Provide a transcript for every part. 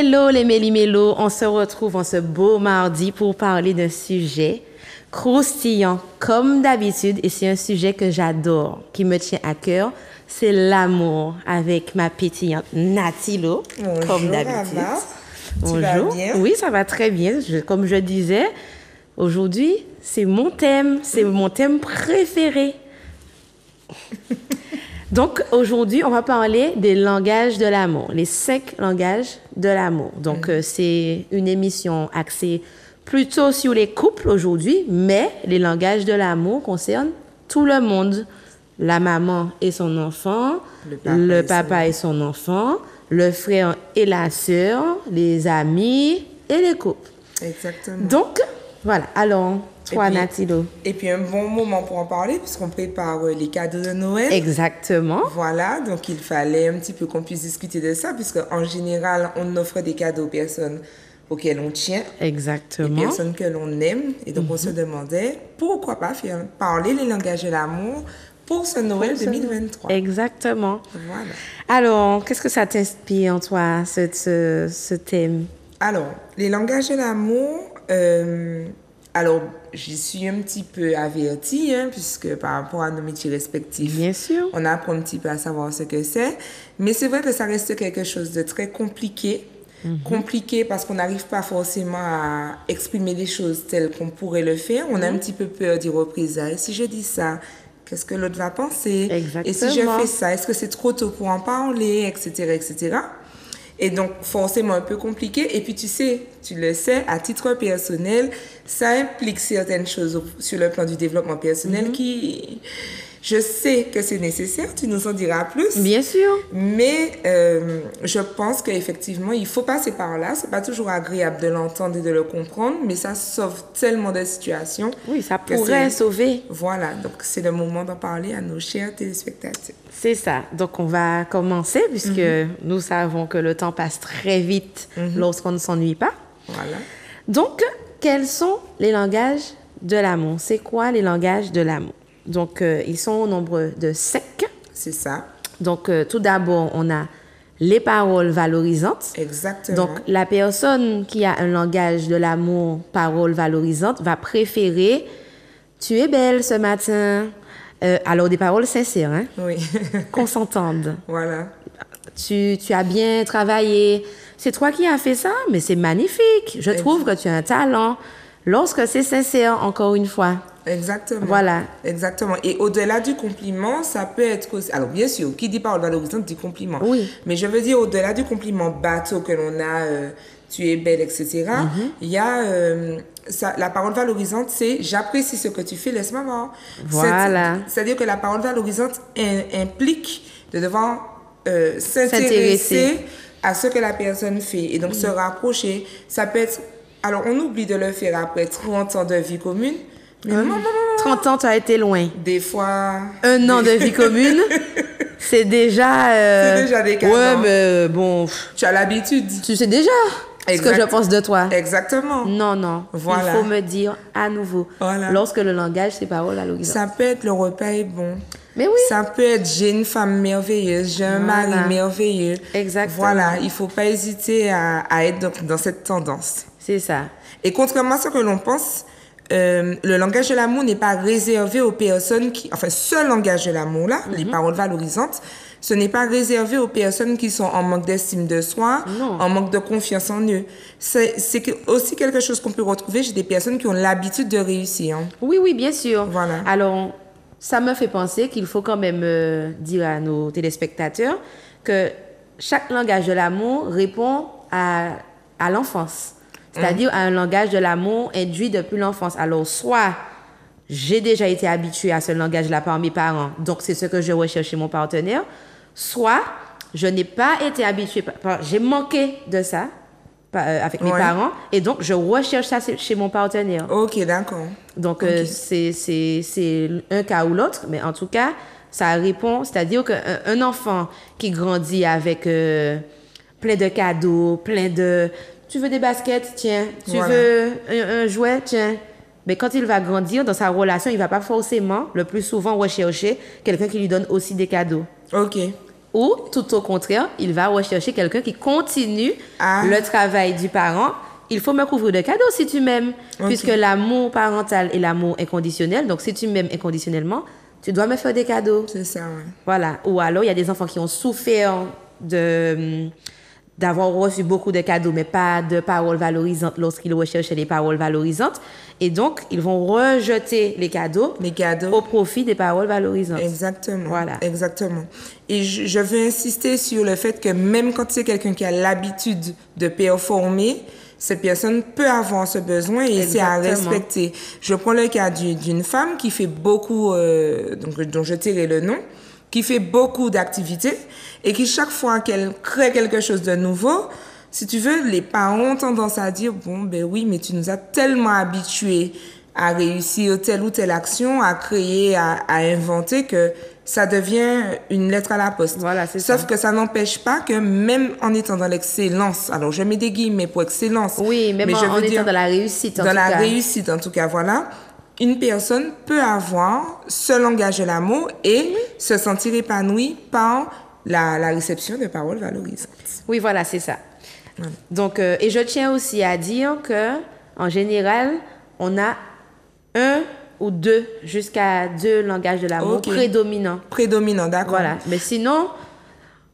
Hello les méli-mélos, on se retrouve en ce beau mardi pour parler d'un sujet croustillant comme d'habitude et c'est un sujet que j'adore, qui me tient à cœur, c'est l'amour avec ma pétillante Natilo, comme d'habitude. Bonjour, tu vas bien? Oui, ça va très bien. Comme je disais, aujourd'hui, c'est mon thème préféré. Donc, aujourd'hui, on va parler des langages de l'amour, les 5 langages de l'amour. Donc, c'est une émission axée plutôt sur les couples aujourd'hui, mais les langages de l'amour concernent tout le monde. La maman et son enfant, le papa et son enfant, le frère et la sœur, les amis et les couples. Exactement. Donc, voilà. Alors, toi, Natilo. Et puis, un bon moment pour en parler, puisqu'on prépare les cadeaux de Noël. Exactement. Voilà, donc il fallait un petit peu qu'on puisse discuter de ça, puisque en général, on offre des cadeaux aux personnes auxquelles on tient. Exactement. Des personnes que l'on aime. Et donc, on se demandait, pourquoi pas parler les langages de l'amour pour ce Noël 2023. Exactement. Voilà. Alors, qu'est-ce que ça t'inspire en toi, ce thème? Alors, les langages de l'amour, alors, j'y suis un petit peu avertie, puisque par rapport à nos métiers respectifs, bien sûr, on apprend un petit peu à savoir ce que c'est. Mais c'est vrai que ça reste quelque chose de très compliqué. Compliqué parce qu'on n'arrive pas forcément à exprimer les choses telles qu'on pourrait le faire. On a un petit peu peur des représailles. Si je dis ça, qu'est-ce que l'autre va penser? Exactement. Et si je fais ça, est-ce que c'est trop tôt pour en parler, etc., etc. Et donc, forcément, un peu compliqué. Et puis, tu le sais, à titre personnel, ça implique certaines choses sur le plan du développement personnel qui... Je sais que c'est nécessaire, tu nous en diras plus. Bien sûr. Mais je pense qu'effectivement, il faut passer par là. C'est pas toujours agréable de l'entendre et de le comprendre, mais ça sauve tellement de situations. Oui, ça pourrait sauver. Voilà, donc c'est le moment d'en parler à nos chers téléspectateurs. C'est ça. Donc, on va commencer puisque nous savons que le temps passe très vite lorsqu'on ne s'ennuie pas. Voilà. Donc, quels sont les langages de l'amour? C'est quoi les langages de l'amour? Donc, ils sont au nombre de 5. C'est ça. Donc, tout d'abord, on a les paroles valorisantes. Exactement. Donc, la personne qui a un langage de l'amour, parole valorisante, va préférer « Tu es belle ce matin ». Alors, des paroles sincères, hein? Oui. Qu'on s'entende. Voilà. Tu as bien travaillé. C'est toi qui as fait ça, mais c'est magnifique. Je trouve que tu as un talent. Lorsque c'est sincère, encore une fois. Exactement. Voilà. Exactement. Et au-delà du compliment, ça peut être aussi... Alors, bien sûr, qui dit parole valorisante dit compliment. Oui. Mais je veux dire, au-delà du compliment bateau que l'on a, tu es belle, etc., il y a... la parole valorisante, c'est j'apprécie ce que tu fais, laisse-moi voir. Voilà. C'est-à-dire que la parole valorisante implique de devoir s'intéresser à ce que la personne fait et donc se rapprocher. Ça peut être... Alors, on oublie de le faire après 30 ans de vie commune. Mais 30 ans, tu as été loin. Des fois... 1 an de vie commune, c'est déjà... C'est déjà des cas. Ouais, mais bon... Tu as l'habitude. Tu sais déjà ce que je pense de toi. Exactement. Non. Voilà. Il faut me dire à nouveau. Voilà. Lorsque le langage, c'est parole valorisantes. Ça peut être le repas est bon. Mais oui. Ça peut être j'ai une femme merveilleuse, j'ai un mari merveilleux. Exactement. Voilà, il ne faut pas hésiter à être dans cette tendance. C'est ça. Et contrairement à ce que l'on pense, le langage de l'amour n'est pas réservé aux personnes qui... Enfin, ce langage de l'amour-là, les paroles valorisantes, ce n'est pas réservé aux personnes qui sont en manque d'estime de soi, en manque de confiance en eux. C'est aussi quelque chose qu'on peut retrouver chez des personnes qui ont l'habitude de réussir. Oui, bien sûr. Voilà. Alors, ça me fait penser qu'il faut quand même dire à nos téléspectateurs que chaque langage de l'amour répond à l'enfance. C'est-à-dire à un langage de l'amour induit depuis l'enfance. Alors, soit j'ai déjà été habituée à ce langage-là par mes parents, donc c'est ce que je recherche chez mon partenaire, soit je n'ai pas été habituée, j'ai manqué de ça avec mes parents, et donc je recherche ça chez mon partenaire. Ok, d'accord. Donc, c'est un cas ou l'autre, mais en tout cas, ça répond, c'est-à-dire qu'un enfant qui grandit avec plein de cadeaux, plein de... Tu veux des baskets? Tiens. Tu veux un jouet? Tiens. Mais quand il va grandir dans sa relation, il ne va pas forcément, le plus souvent, rechercher quelqu'un qui lui donne aussi des cadeaux. Ok. Ou, tout au contraire, il va rechercher quelqu'un qui continue le travail du parent. Il faut me couvrir de cadeaux si tu m'aimes, puisque l'amour parental est l'amour inconditionnel. Donc, si tu m'aimes inconditionnellement, tu dois me faire des cadeaux. C'est ça, oui. Voilà. Ou alors, il y a des enfants qui ont souffert d'avoir reçu beaucoup de cadeaux, mais pas de paroles valorisantes lorsqu'ils recherchaient les paroles valorisantes. Et donc, ils vont rejeter les cadeaux au profit des paroles valorisantes. Exactement. Voilà. Exactement. Et je veux insister sur le fait que même quand c'est quelqu'un qui a l'habitude de performer, cette personne peut avoir ce besoin et c'est à respecter. Je prends le cas d'une femme qui fait beaucoup, dont je tairai le nom, qui fait beaucoup d'activités et qui, chaque fois qu'elle crée quelque chose de nouveau, si tu veux, les parents ont tendance à dire, bon, ben oui, mais tu nous as tellement habitués à réussir telle ou telle action, à créer, à inventer, que ça devient une lettre à la poste. Voilà, c'est Sauf que ça n'empêche pas que même en étant dans l'excellence, alors je mets des guillemets pour excellence. Oui, même en étant dans la réussite, en tout cas. Dans la réussite, en tout cas, voilà. Une personne peut avoir ce langage de l'amour et se sentir épanouie par la réception de paroles valorisantes. Oui, voilà, c'est ça. Ouais. Donc, et je tiens aussi à dire que, en général, on a un ou deux, jusqu'à 2 langages de l'amour prédominants. Prédominants, d'accord. Voilà. Mais sinon,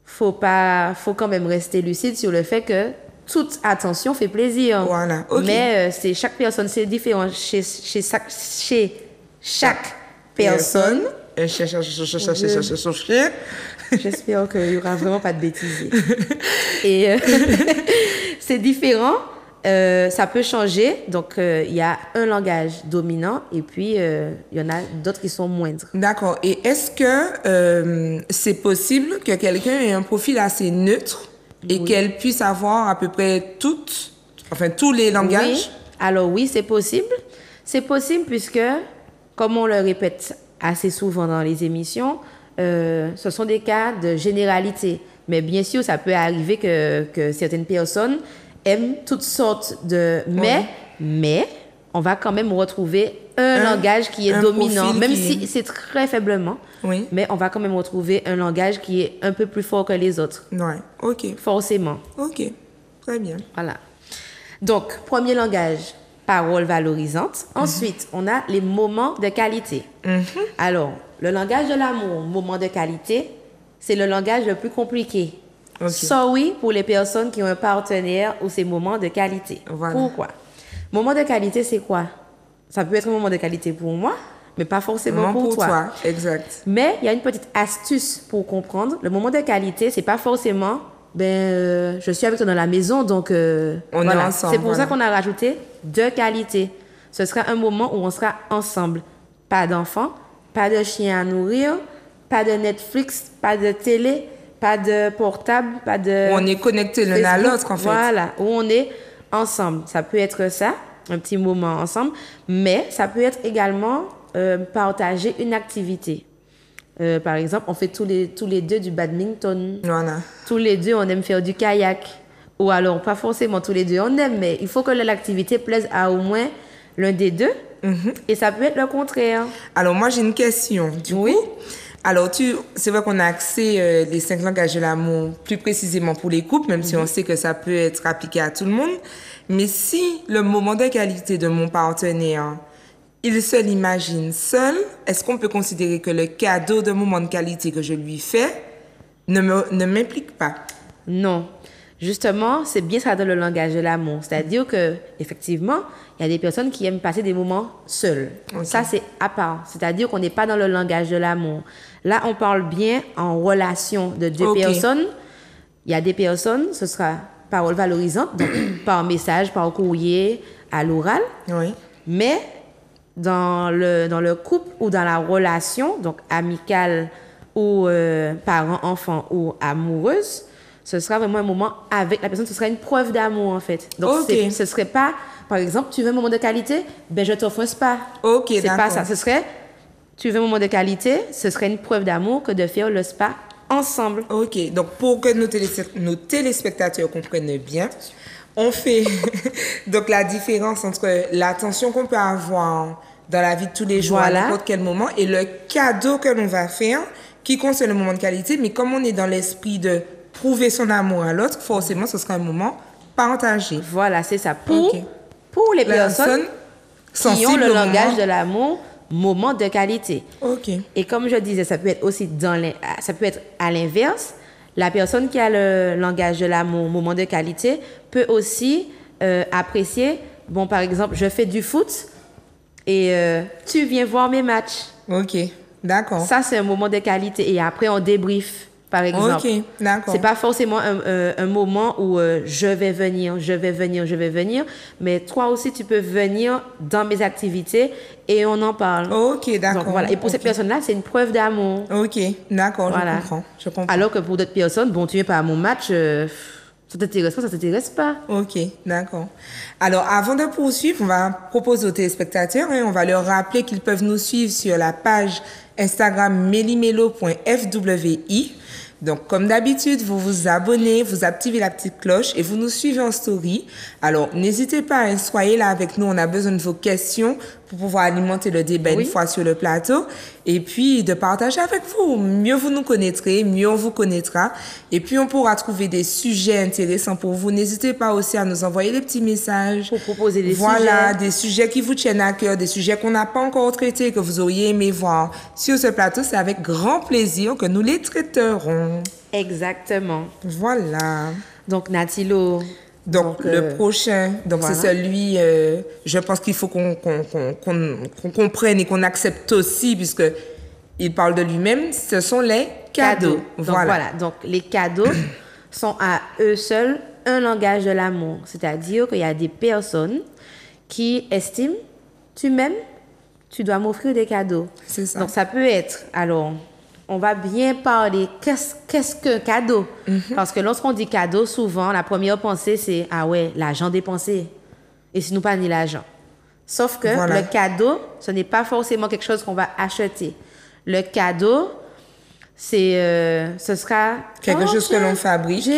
faut quand même rester lucide sur le fait que toute attention fait plaisir. Voilà. Mais c'est chaque personne, c'est différent. Chez chaque personne. J'espère qu'il n'y aura vraiment pas de bêtises. Et c'est différent. Ça peut changer. Donc, il y a un langage dominant et puis il y en a d'autres qui sont moindres. D'accord. Et est-ce que c'est possible que quelqu'un ait un profil assez neutre et qu'elle puisse avoir à peu près tous les langages? Oui. Alors oui, c'est possible. C'est possible puisque, comme on le répète assez souvent dans les émissions, ce sont des cas de généralité. Mais bien sûr, ça peut arriver que certaines personnes aiment toutes sortes de... Mais on va quand même retrouver un langage qui est dominant, même si c'est très faiblement. Oui. Mais on va quand même retrouver un langage qui est un peu plus fort que les autres. Ouais, ok. Forcément. Ok, très bien. Voilà. Donc, premier langage, paroles valorisantes. Ensuite, on a les moments de qualité. Alors, le langage de l'amour, moment de qualité, c'est le langage le plus compliqué. Sorry pour les personnes qui ont un partenaire ou ces moments de qualité. Voilà. Pourquoi? Moment de qualité, c'est quoi? Ça peut être un moment de qualité pour moi, mais pas forcément pour toi. Exact. Mais il y a une petite astuce pour comprendre. Le moment de qualité, c'est pas forcément, je suis avec toi dans la maison, donc on est ensemble. C'est pour ça qu'on a rajouté de qualité. Ce sera un moment où on sera ensemble. Pas d'enfants, pas de chien à nourrir, pas de Netflix, pas de télé, pas de portable, pas de... On est connectés l'un à l'autre, en fait. Voilà, où on est ensemble. Ça peut être ça, un petit moment ensemble, mais ça peut être également partager une activité. Par exemple, on fait tous les deux du badminton. Voilà. Tous les deux, on aime faire du kayak. Ou alors, pas forcément tous les deux, on aime, mais il faut que l'activité plaise à au moins l'un des deux. Et ça peut être le contraire. Alors, moi, j'ai une question. Du coup, alors, c'est vrai qu'on a axé les 5 langages de l'amour plus précisément pour les couples, même si on sait que ça peut être appliqué à tout le monde. Mais si le moment de qualité de mon partenaire, il se l'imagine seul, est-ce qu'on peut considérer que le cadeau de moment de qualité que je lui fais ne m'implique pas? Non. Justement, c'est bien ça dans le langage de l'amour. C'est-à-dire que, effectivement, il y a des personnes qui aiment passer des moments seuls. Ça, c'est à part. C'est-à-dire qu'on n'est pas dans le langage de l'amour. Là, on parle bien en relation de 2 personnes. Il y a des personnes, ce sera paroles valorisantes, donc par message, par courrier, à l'oral. Oui. Mais dans le couple ou dans la relation, donc amicale ou parent-enfant ou amoureuse, ce sera vraiment un moment avec la personne, ce sera une preuve d'amour en fait. Donc ce serait pas, par exemple, tu veux un moment de qualité, je t'offre un spa. C'est pas ça. Ce serait, tu veux un moment de qualité, ce serait une preuve d'amour que de faire le spa ensemble. Ok, donc pour que nos téléspectateurs comprennent bien, on fait donc la différence entre l'attention qu'on peut avoir dans la vie de tous les jours à n'importe quel moment et le cadeau que l'on va faire qui concerne le moment de qualité, mais comme on est dans l'esprit de prouver son amour à l'autre, forcément, ce sera un moment partagé. Voilà, c'est ça. Ok. Pour les La personnes personne qui ont le sensible au langage moment. de l'amour, moment de qualité. Ok. Et comme je disais, ça peut être aussi ça peut être à l'inverse. La personne qui a le langage de l'amour, moment de qualité, peut aussi apprécier, bon, par exemple, je fais du foot et tu viens voir mes matchs. Ok. D'accord. Ça, c'est un moment de qualité. Et après, on débrief, par exemple. Ok. D'accord. C'est pas forcément un moment où je vais venir, mais toi aussi, tu peux venir dans mes activités et on en parle. Ok, d'accord. Donc, voilà. Et pour cette personne-là, c'est une preuve d'amour. Ok, d'accord, Voilà. je comprends. Alors que pour d'autres personnes, bon, tu viens pas à mon match, ça t'intéresse pas. Ok, d'accord. Alors, avant de poursuivre, on va proposer aux téléspectateurs, on va leur rappeler qu'ils peuvent nous suivre sur la page Instagram melimelo.fwi. Donc, comme d'habitude, vous vous abonnez, vous activez la petite cloche et vous nous suivez en story. Alors, n'hésitez pas, soyez là avec nous. On a besoin de vos questions pour pouvoir alimenter le débat une fois sur le plateau. Et puis, de partager avec vous. Mieux vous nous connaîtrez, mieux on vous connaîtra. Et puis, on pourra trouver des sujets intéressants pour vous. N'hésitez pas aussi à nous envoyer des petits messages. Pour proposer des sujets. Voilà, des sujets qui vous tiennent à cœur, des sujets qu'on n'a pas encore traités, que vous auriez aimé voir sur ce plateau. C'est avec grand plaisir que nous les traiterons. Exactement. Voilà. Donc, Natilo. Donc le prochain, voilà. c'est celui, je pense qu'il faut qu'on comprenne et qu'on accepte aussi, puisque il parle de lui-même, ce sont les cadeaux. Donc, voilà. Donc, les cadeaux sont à eux seuls un langage de l'amour. C'est-à-dire qu'il y a des personnes qui estiment, tu m'aimes, tu dois m'offrir des cadeaux. C'est ça. Donc, ça peut être, alors, on va bien parler, qu'est-ce qu'un cadeau? Parce que lorsqu'on dit cadeau, souvent, la première pensée, c'est, ah ouais, l'argent dépensé. Et si nous pas ni l'argent. Sauf que Voilà. le cadeau, ce n'est pas forcément quelque chose qu'on va acheter. Le cadeau, ce sera... Quelque chose que l'on fabrique.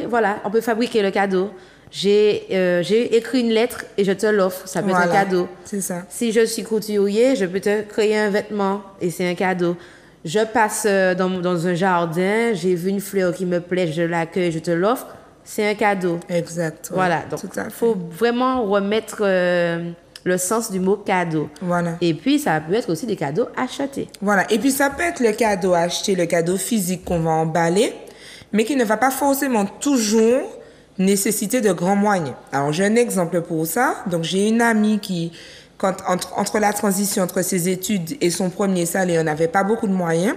Voilà, on peut fabriquer le cadeau. J'ai écrit une lettre et je te l'offre. Ça peut être un cadeau. C'est ça. Si je suis couturier, je peux te créer un vêtement et c'est un cadeau. Je passe dans un jardin, j'ai vu une fleur qui me plaît, je l'accueille, je te l'offre, c'est un cadeau. Exact. Ouais. Voilà, donc il faut vraiment remettre le sens du mot cadeau. Voilà. Et puis, ça peut être aussi des cadeaux achetés. Voilà. Et puis, ça peut être le cadeau acheté, le cadeau physique qu'on va emballer, mais qui ne va pas forcément toujours nécessiter de grands moyens. Alors, j'ai un exemple pour ça. Donc, j'ai une amie qui... Entre la transition entre ses études et son premier salaire, on n'avait pas beaucoup de moyens,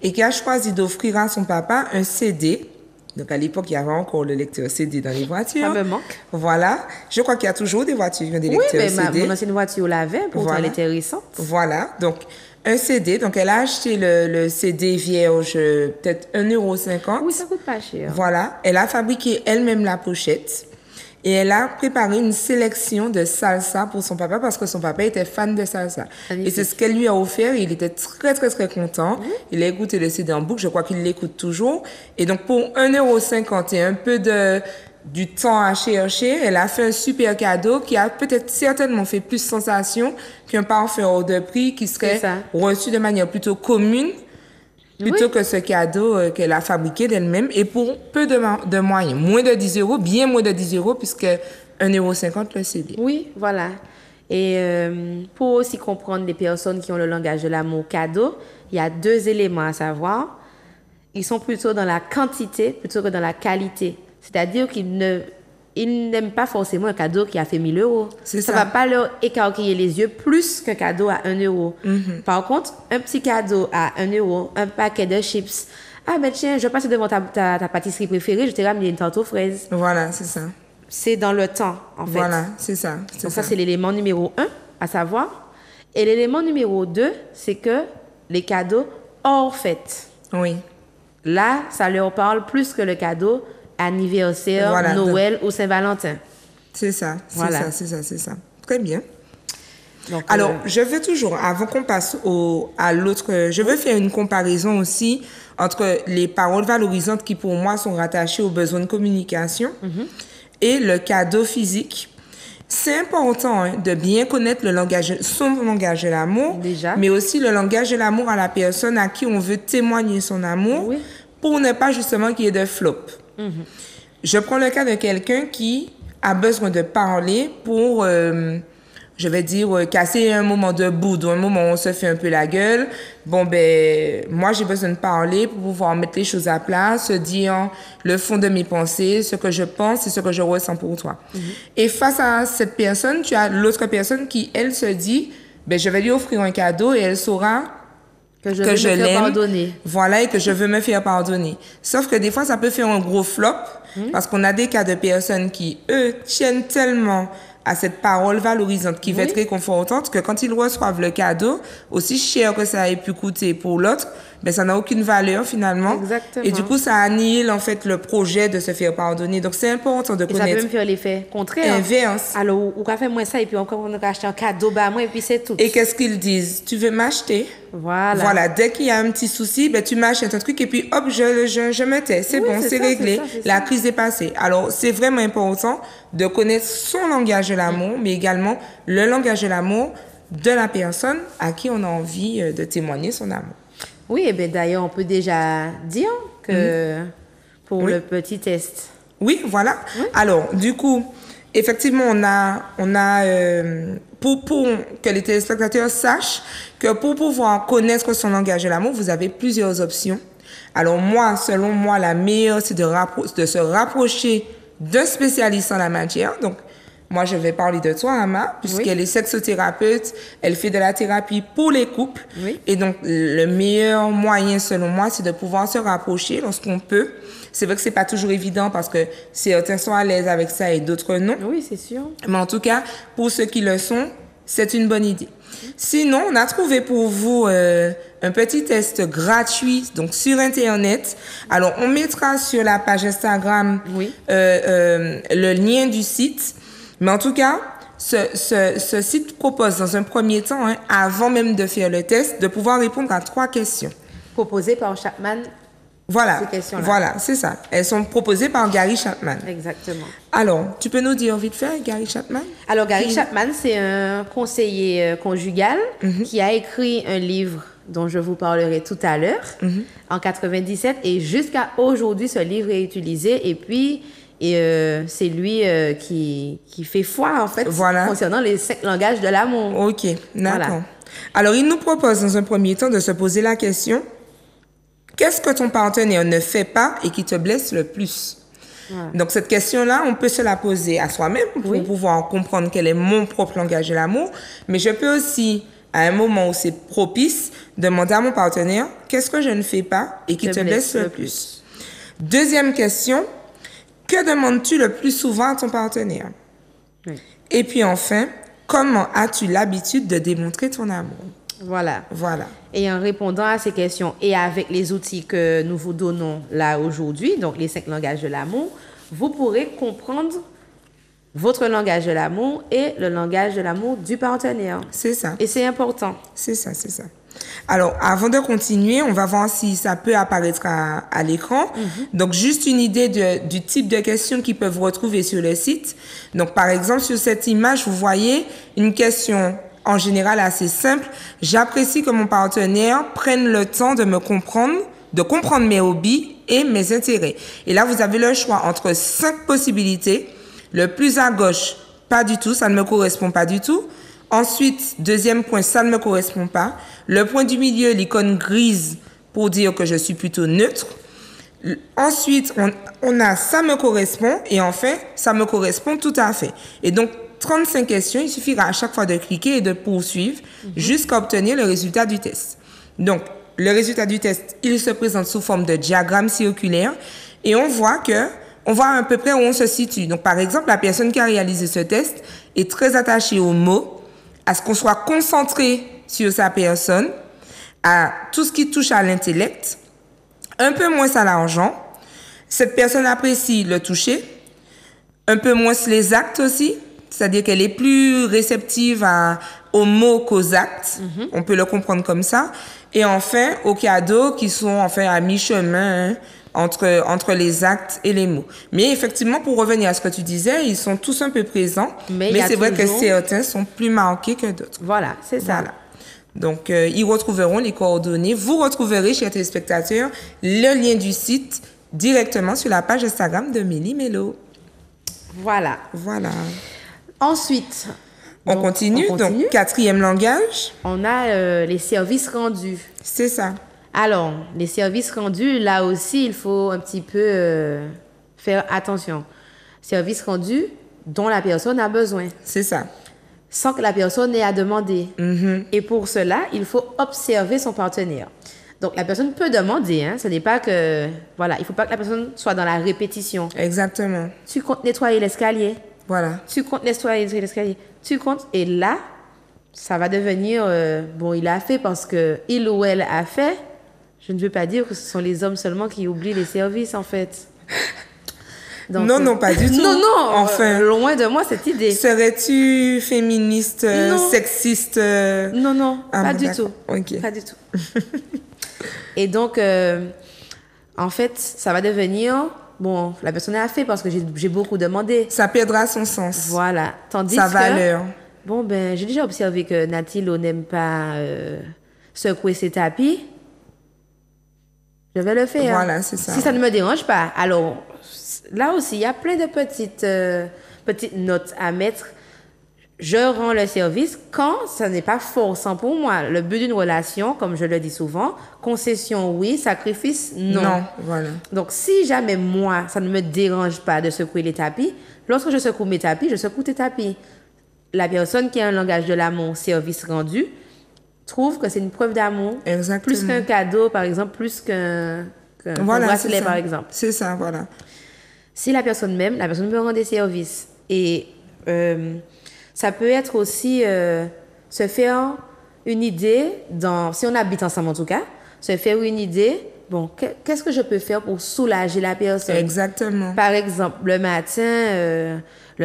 et qui a choisi d'offrir à son papa un CD. Donc, à l'époque, il y avait encore le lecteur CD dans les voitures. Ça me manque. Voilà. Je crois qu'il y a toujours des voitures qui ont des lecteurs CD. Oui, mais mon ancienne voiture l'avait, pourtant elle était récente. Voilà. Donc, un CD. Donc, elle a acheté le CD vierge, peut-être 1,50 €. Oui, ça coûte pas cher. Voilà. Elle a fabriqué elle-même la pochette. Et elle a préparé une sélection de salsa pour son papa parce que son papa était fan de salsa. Magnifique. Et c'est ce qu'elle lui a offert. Il était très, très, très content. Il a écouté le CD en boucle. Je crois qu'il l'écoute toujours. Et donc, pour 1,50 € et un peu du temps à chercher, elle a fait un super cadeau qui a peut-être certainement fait plus sensation qu'un parfum hors de prix qui serait reçu de manière plutôt commune. Plutôt que ce cadeau qu'elle a fabriqué d'elle-même et pour peu de moyens. Moins de 10 €, bien moins de 10 €, puisque 1,50 € le CD. Oui, voilà. Et pour aussi comprendre les personnes qui ont le langage de l'amour cadeau, il y a 2 éléments à savoir. Ils sont plutôt dans la quantité plutôt que dans la qualité. C'est-à-dire qu'ils n'aiment pas forcément un cadeau qui a fait 1 000 €. Ça ne va pas leur écarquiller les yeux plus qu'un cadeau à 1 €. Par contre, un petit cadeau à 1 €, un paquet de chips. Ah ben tiens, je passe devant ta pâtisserie préférée, je t'ai ramené une tarte aux fraises. Voilà, c'est ça. C'est dans le temps, en fait. Voilà, c'est ça. Donc ça, c'est l'élément numéro 1 à savoir. Et l'élément numéro 2, c'est que les cadeaux hors fête. Oui. Là, ça leur parle plus que le cadeau anniversaire, Noël ou Saint-Valentin. C'est ça, c'est ça. Très bien. Donc, alors, je veux toujours, avant qu'on passe à l'autre, je veux faire une comparaison aussi entre les paroles valorisantes qui, pour moi, sont rattachées aux besoins de communication et le cadeau physique. C'est important hein, de bien connaître son langage de l'amour, Déjà. mais aussi le langage de l'amour à la personne à qui on veut témoigner son amour Oui. pour ne pas justement qu'il y ait de flop. Je prends le cas de quelqu'un qui a besoin de parler pour, je vais dire, casser un moment de bout, un moment où on se fait un peu la gueule. Bon, ben, moi, j'ai besoin de parler pour pouvoir mettre les choses à plat, se dire le fond de mes pensées, ce que je pense et ce que je ressens pour toi. Et face à cette personne, tu as l'autre personne qui, elle, se dit, ben, je vais lui offrir un cadeau et elle saura Que je que vais je me faire l'aime, pardonner. voilà, et que je veux me faire pardonner. Sauf que des fois, ça peut faire un gros flop, parce qu'on a des cas de personnes qui, eux, tiennent tellement à cette parole valorisante qui va être réconfortante que quand ils reçoivent le cadeau, aussi cher que ça ait pu coûter pour l'autre, ben ça n'a aucune valeur finalement. Exactement. Et du coup, ça annihile en fait le projet de se faire pardonner. Donc, c'est important de Et ça peut connaître. même faire l'effet contraire. Inverse. Alors, on va faire moins ça et puis encore, on va acheter un cadeau, bah, moi, et puis c'est tout. Et qu'est-ce qu'ils disent? Tu veux m'acheter? Voilà. Voilà, dès qu'il y a un petit souci, ben, tu m'achètes un truc et puis hop, je me tais. C'est Oui, bon, c'est c'est ça, réglé. c'est ça. La crise est passée. Alors, c'est vraiment important de connaître son langage de l'amour, mais également le langage de l'amour de la personne à qui on a envie de témoigner son amour. Oui, et bien d'ailleurs, on peut déjà dire que pour Oui. le petit test. Oui, voilà. Alors, du coup, effectivement, pour que les téléspectateurs sachent que pour pouvoir connaître son langage de l'amour, vous avez plusieurs options. Alors moi, selon moi, la meilleure, c'est de se rapprocher d'un spécialiste en la matière. Donc, moi, je vais parler de toi, Ama, puisqu'elle est sexothérapeute. Elle fait de la thérapie pour les couples. Oui. Et donc, le meilleur moyen, selon moi, c'est de pouvoir se rapprocher lorsqu'on peut. C'est vrai que c'est pas toujours évident parce que certains sont à l'aise avec ça et d'autres non. Oui, c'est sûr. Mais en tout cas, pour ceux qui le sont, c'est une bonne idée. Sinon, on a trouvé pour vous un petit test gratuit, donc sur Internet. Alors, on mettra sur la page Instagram le lien du site. Mais en tout cas, ce site propose dans un premier temps, hein, avant même de faire le test, de pouvoir répondre à 3 questions. Proposé par Chapman. Voilà, Ces questions-là. voilà, c'est ça. Elles sont proposées par Gary Chapman. Exactement. Alors, tu peux nous dire vite fait, Gary Chapman? Alors, Gary Chapman, c'est un conseiller conjugal qui a écrit un livre dont je vous parlerai tout à l'heure, en 97. Et jusqu'à aujourd'hui, ce livre est utilisé. Et puis, c'est lui qui fait foi, en fait, concernant les 5 langages de l'amour. OK, d'accord. Voilà. Alors, il nous propose dans un premier temps de se poser la question, qu'est-ce que ton partenaire ne fait pas et qui te blesse le plus? Voilà. Donc, cette question-là, on peut se la poser à soi-même pour pouvoir comprendre quel est mon propre langage de l'amour. Mais je peux aussi, à un moment où c'est propice, demander à mon partenaire, qu'est-ce que je ne fais pas et qui te blesse le plus? Deuxième question, que demandes-tu le plus souvent à ton partenaire? Et puis enfin, comment as-tu l'habitude de démontrer ton amour? Voilà. Voilà. Et en répondant à ces questions et avec les outils que nous vous donnons là aujourd'hui, donc les 5 langages de l'amour, vous pourrez comprendre votre langage de l'amour et le langage de l'amour du partenaire. C'est ça. Et c'est important. C'est ça, c'est ça. Alors, avant de continuer, on va voir si ça peut apparaître à l'écran. Donc, juste une idée du type de questions qu'ils peuvent retrouver sur le site. Donc, par exemple, sur cette image, vous voyez une question en général assez simple. J'apprécie que mon partenaire prenne le temps de me comprendre, de comprendre mes hobbies et mes intérêts. Et là, vous avez le choix entre 5 possibilités. Le plus à gauche, pas du tout, ça ne me correspond pas du tout. Ensuite, deuxième point, ça ne me correspond pas. Le point du milieu, l'icône grise pour dire que je suis plutôt neutre. Ensuite, on a ça me correspond et enfin, ça me correspond tout à fait. Et donc, 35 questions, il suffira à chaque fois de cliquer et de poursuivre jusqu'à obtenir le résultat du test. Donc, le résultat du test, il se présente sous forme de diagramme circulaire et on voit à peu près où on se situe. Donc, par exemple, la personne qui a réalisé ce test est très attachée aux mots, à ce qu'on soit concentré sur sa personne, à tout ce qui touche à l'intellect, un peu moins à l'argent. Cette personne apprécie le toucher, un peu moins les actes aussi, c'est-à-dire qu'elle est plus réceptive aux mots qu'aux actes. On peut le comprendre comme ça. Et enfin, aux cadeaux qui sont enfin à mi-chemin entre les actes et les mots. Mais effectivement, pour revenir à ce que tu disais, ils sont tous un peu présents, mais c'est vrai que certains sont plus marqués que d'autres. Voilà, c'est ça. Voilà. Donc, ils retrouveront les coordonnées. Vous retrouverez, chers téléspectateurs, le lien du site directement sur la page Instagram de Mélie Mélo. Voilà. Voilà. Ensuite, On continue. Donc, 4e langage. On a les services rendus. C'est ça. Alors, les services rendus, là aussi, il faut un petit peu faire attention. Services rendus dont la personne a besoin. C'est ça. Sans que la personne ait à demander. Et pour cela, il faut observer son partenaire. Donc, la personne peut demander, hein, ce n'est pas que... Voilà, il ne faut pas que la personne soit dans la répétition. Exactement. Tu comptes nettoyer l'escalier. Voilà. Tu comptes nettoyer l'escalier. Tu comptes... Et là, ça va devenir... bon, il a fait parce que il ou elle a fait. Je ne veux pas dire que ce sont les hommes seulement qui oublient les services, en fait. Donc, non, pas du tout. Non, enfin, loin de moi cette idée. Serais-tu féministe, sexiste Non, pas du tout. Okay. Pas du tout. Et donc, en fait, ça va devenir... Bon, la personne a fait parce que j'ai beaucoup demandé. Ça perdra son sens. Voilà. Tandis sa valeur. Bon, ben, j'ai déjà observé que Nathilo n'aime pas secouer ses tapis. Je vais le faire. Voilà, c'est ça. Si ça ne me dérange pas. Alors, là aussi, il y a plein de petites notes à mettre. Je rends le service quand ce n'est pas forçant pour moi. Le but d'une relation, comme je le dis souvent, concession oui, sacrifice non. Non, voilà. Donc, si jamais moi, ça ne me dérange pas de secouer les tapis, lorsque je secoue mes tapis, je secoue tes tapis. La personne qui a un langage de l'amour, service rendu, trouve que c'est une preuve d'amour. Exactement. Plus qu'un cadeau, par exemple, plus qu'un bracelet, par exemple. C'est ça, voilà. Si la personne m'aime, la personne me rend des services. Et ça peut être aussi se faire une idée, si on habite ensemble en tout cas, se faire une idée, bon, qu'est-ce que je peux faire pour soulager la personne? Exactement. Par exemple, le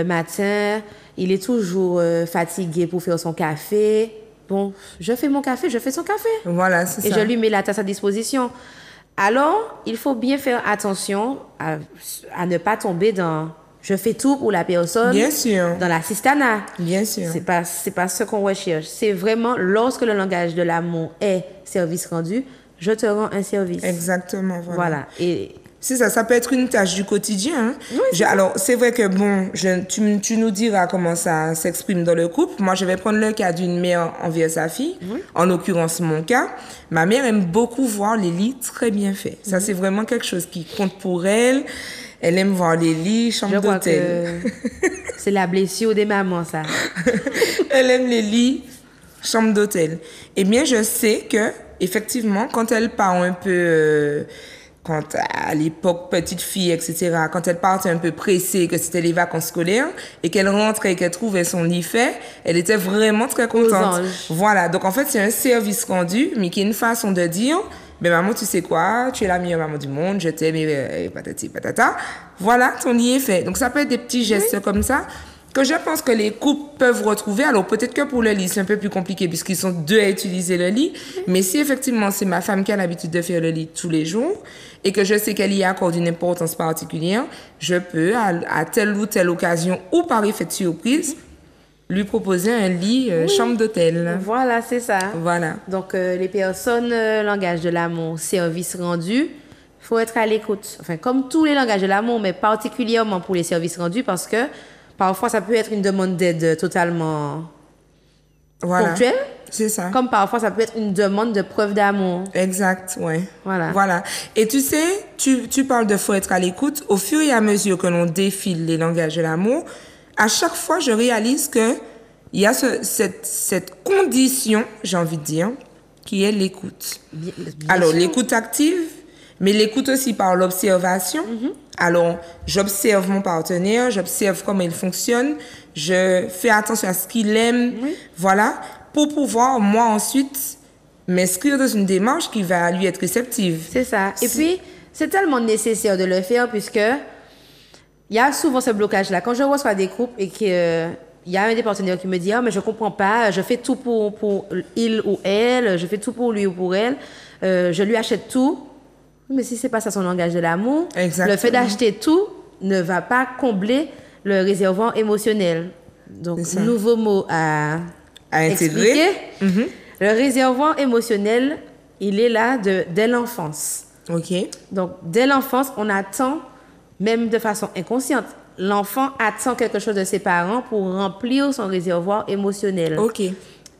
matin, il est toujours fatigué pour faire son café. Bon, je fais mon café, je fais son café. Voilà, c'est ça. Et je lui mets la tasse à disposition. Alors, il faut bien faire attention à ne pas tomber dans « je fais tout pour la personne ». Bien sûr. Dans l'assistanat. Bien sûr. C'est pas ce qu'on recherche. C'est vraiment lorsque le langage de l'amour est service rendu, je te rends un service. Exactement, voilà. Et c'est ça, ça peut être une tâche du quotidien. Hein. Oui, alors, c'est vrai que, bon, tu nous diras comment ça s'exprime dans le couple. Moi, je vais prendre le cas d'une mère envers sa fille. Oui. En l'occurrence, mon cas. Ma mère aime beaucoup voir les lits très bien faits. Ça, c'est vraiment quelque chose qui compte pour elle. Elle aime voir les lits, chambre d'hôtel. C'est la blessure des mamans, ça. Elle aime les lits, chambre d'hôtel. Eh bien, je sais que, effectivement, quand elle part un peu... quand à l'époque, petite fille, etc., quand elle partait un peu pressée, que c'était les vacances scolaires, et qu'elle rentrait et qu'elle trouvait son lit fait, elle était vraiment très contente. Voilà, donc en fait, c'est un service rendu, mais qui est une façon de dire, ben maman, tu sais quoi, tu es la meilleure maman du monde, je t'aime, et patati patata. Voilà, ton lit est fait. Donc ça peut être des petits gestes comme ça, que je pense que les couples peuvent retrouver. Alors, peut-être que pour le lit, c'est un peu plus compliqué puisqu'ils sont deux à utiliser le lit. Mais si effectivement, c'est ma femme qui a l'habitude de faire le lit tous les jours et que je sais qu'elle y accorde une importance particulière, je peux, à telle ou telle occasion ou par effet de surprise, lui proposer un lit chambre d'hôtel. Voilà, c'est ça. Voilà. Donc, les personnes, langage de l'amour, service rendu, il faut être à l'écoute. Enfin, comme tous les langages de l'amour, mais particulièrement pour les services rendus parce que parfois, ça peut être une demande d'aide totalement ponctuelle. C'est ça. Comme parfois, ça peut être une demande de preuve d'amour. Exact, ouais. Voilà. Et tu sais, tu parles de faut être à l'écoute. Au fur et à mesure que l'on défile les langages de l'amour, à chaque fois, je réalise que il y a cette condition, j'ai envie de dire, qui est l'écoute. Bien Alors, sûr. l'écoute active, mais l'écoute aussi par l'observation. Alors, j'observe mon partenaire, j'observe comment il fonctionne, je fais attention à ce qu'il aime, voilà, pour pouvoir, moi, ensuite, m'inscrire dans une démarche qui va lui être réceptive. C'est ça. Et puis, c'est tellement nécessaire de le faire puisque il y a souvent ce blocage-là. Quand je reçois des couples et qu'il y a un des partenaires qui me dit « Ah, mais je comprends pas, je fais tout pour il ou elle, je fais tout pour lui ou pour elle, je lui achète tout. » Mais si c'est pas ça son langage de l'amour, Exactement. le fait d'acheter tout ne va pas combler le réservoir émotionnel. Donc, C'est ça. nouveau mot à intégrer. expliquer. Le réservoir émotionnel, il est là dès l'enfance. OK. Donc, dès l'enfance, on attend, même de façon inconsciente, l'enfant attend quelque chose de ses parents pour remplir son réservoir émotionnel. OK.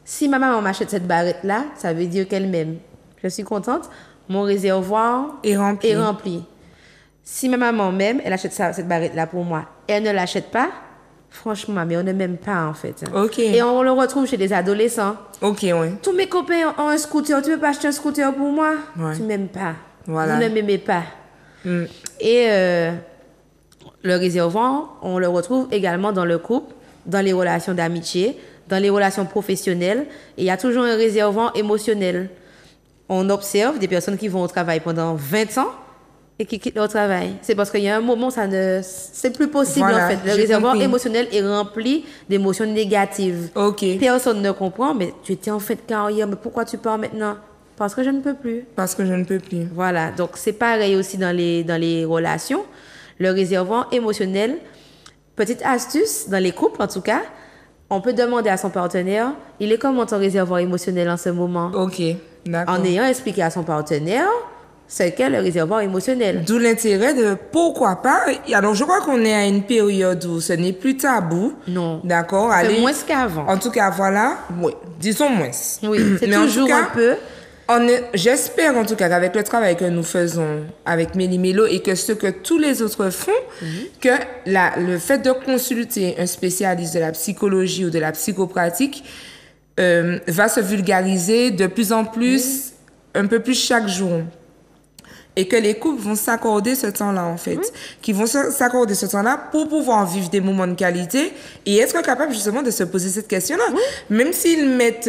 Si ma maman m'achète cette barrette-là, ça veut dire qu'elle m'aime. Je suis contente, mon réservoir Et rempli. est rempli. Si ma maman m'aime, elle achète cette barrette-là pour moi. Elle ne l'achète pas, franchement, mais on ne m'aime pas en fait. OK. Et on le retrouve chez les adolescents. OK, oui. Tous mes copains ont un scooter, tu veux pas acheter un scooter pour moi? Ouais. Tu m'aimes pas. Voilà. Vous ne m'aimez pas. Mm. Et le réservoir, on le retrouve également dans le couple, dans les relations d'amitié, dans les relations professionnelles. Et il y a toujours un réservoir émotionnel. On observe des personnes qui vont au travail pendant 20 ans et qui quittent leur travail. C'est parce qu'il y a un moment, c'est plus possible Voilà, en fait. Le j'ai réservoir compris. émotionnel est rempli d'émotions négatives. OK. Personne ne comprend, mais tu étais en fin de carrière, mais pourquoi tu pars maintenant? Parce que je ne peux plus. Parce que je ne peux plus. Voilà, donc c'est pareil aussi dans les relations. Le réservoir émotionnel, petite astuce, dans les couples en tout cas, on peut demander à son partenaire, il est comment ton réservoir émotionnel en ce moment? OK. D'accord. En ayant expliqué à son partenaire ce qu'est le réservoir émotionnel. D'où l'intérêt de pourquoi pas. Alors, je crois qu'on est à une période où ce n'est plus tabou. Non. D'accord. C'est Allez. moins qu'avant. En tout cas, voilà. Oui, disons moins. Oui, c'est Mais en toujours tout cas, un peu. J'espère en tout cas qu'avec le travail que nous faisons avec Méli-Mélo et que ce que tous les autres font, que le fait de consulter un spécialiste de la psychologie ou de la psychopratique va se vulgariser de plus en plus, un peu plus chaque jour. Et que les couples vont s'accorder ce temps-là, en fait. Qui vont s'accorder ce temps-là pour pouvoir vivre des moments de qualité et être capable, justement, de se poser cette question-là. Même s'ils mettent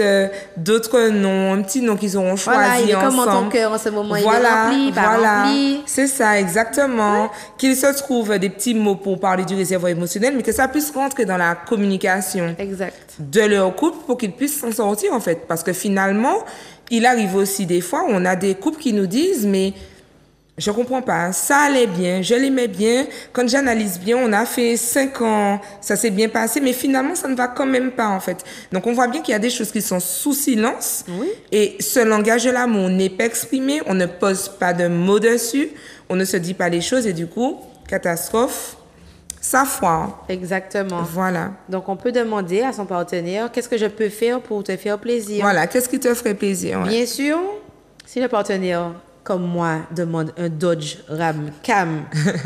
d'autres noms, un petit nom qu'ils auront choisi Voilà, il est ensemble. comment ton cœur en ce moment, il est Voilà, rempli, pas voilà. rempli. C'est ça, exactement. Qu'ils se trouvent des petits mots pour parler du réservoir émotionnel, mais que ça puisse rentrer dans la communication Exact. de leur couple pour qu'ils puissent s'en sortir, en fait. Parce que finalement, il arrive aussi des fois où on a des couples qui nous disent, mais je comprends pas, ça allait bien, je l'aimais bien. Quand j'analyse bien, on a fait 5 ans, ça s'est bien passé, mais finalement, ça ne va quand même pas, en fait. Donc, on voit bien qu'il y a des choses qui sont sous silence. Oui. Et ce langage de l'amour n'est pas exprimé, on ne pose pas de mots dessus, on ne se dit pas les choses, et du coup, catastrophe, ça foire. Exactement. Voilà. Donc, on peut demander à son partenaire, qu'est-ce que je peux faire pour te faire plaisir? Voilà, qu'est-ce qui te ferait plaisir? Ouais. Bien sûr, si le partenaire, comme moi, demande un Dodge Ram Cam,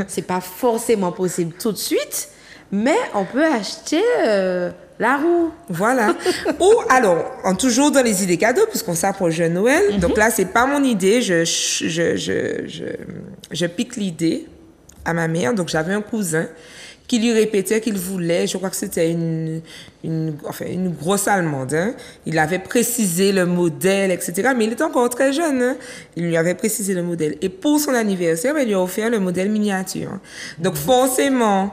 c'est pas forcément possible tout de suite, mais on peut acheter la roue. Voilà. Ou alors, toujours dans les idées cadeaux, puisqu'on s'approche de Noël. Donc là, c'est pas mon idée. Je pique l'idée à ma mère. Donc j'avais un cousin qui lui répétait qu'il voulait, je crois que c'était une grosse Allemande. Hein. Il avait précisé le modèle, etc. Mais il était encore très jeune. Hein. Il lui avait précisé le modèle. Et pour son anniversaire, il lui a offert le modèle miniature. Donc forcément,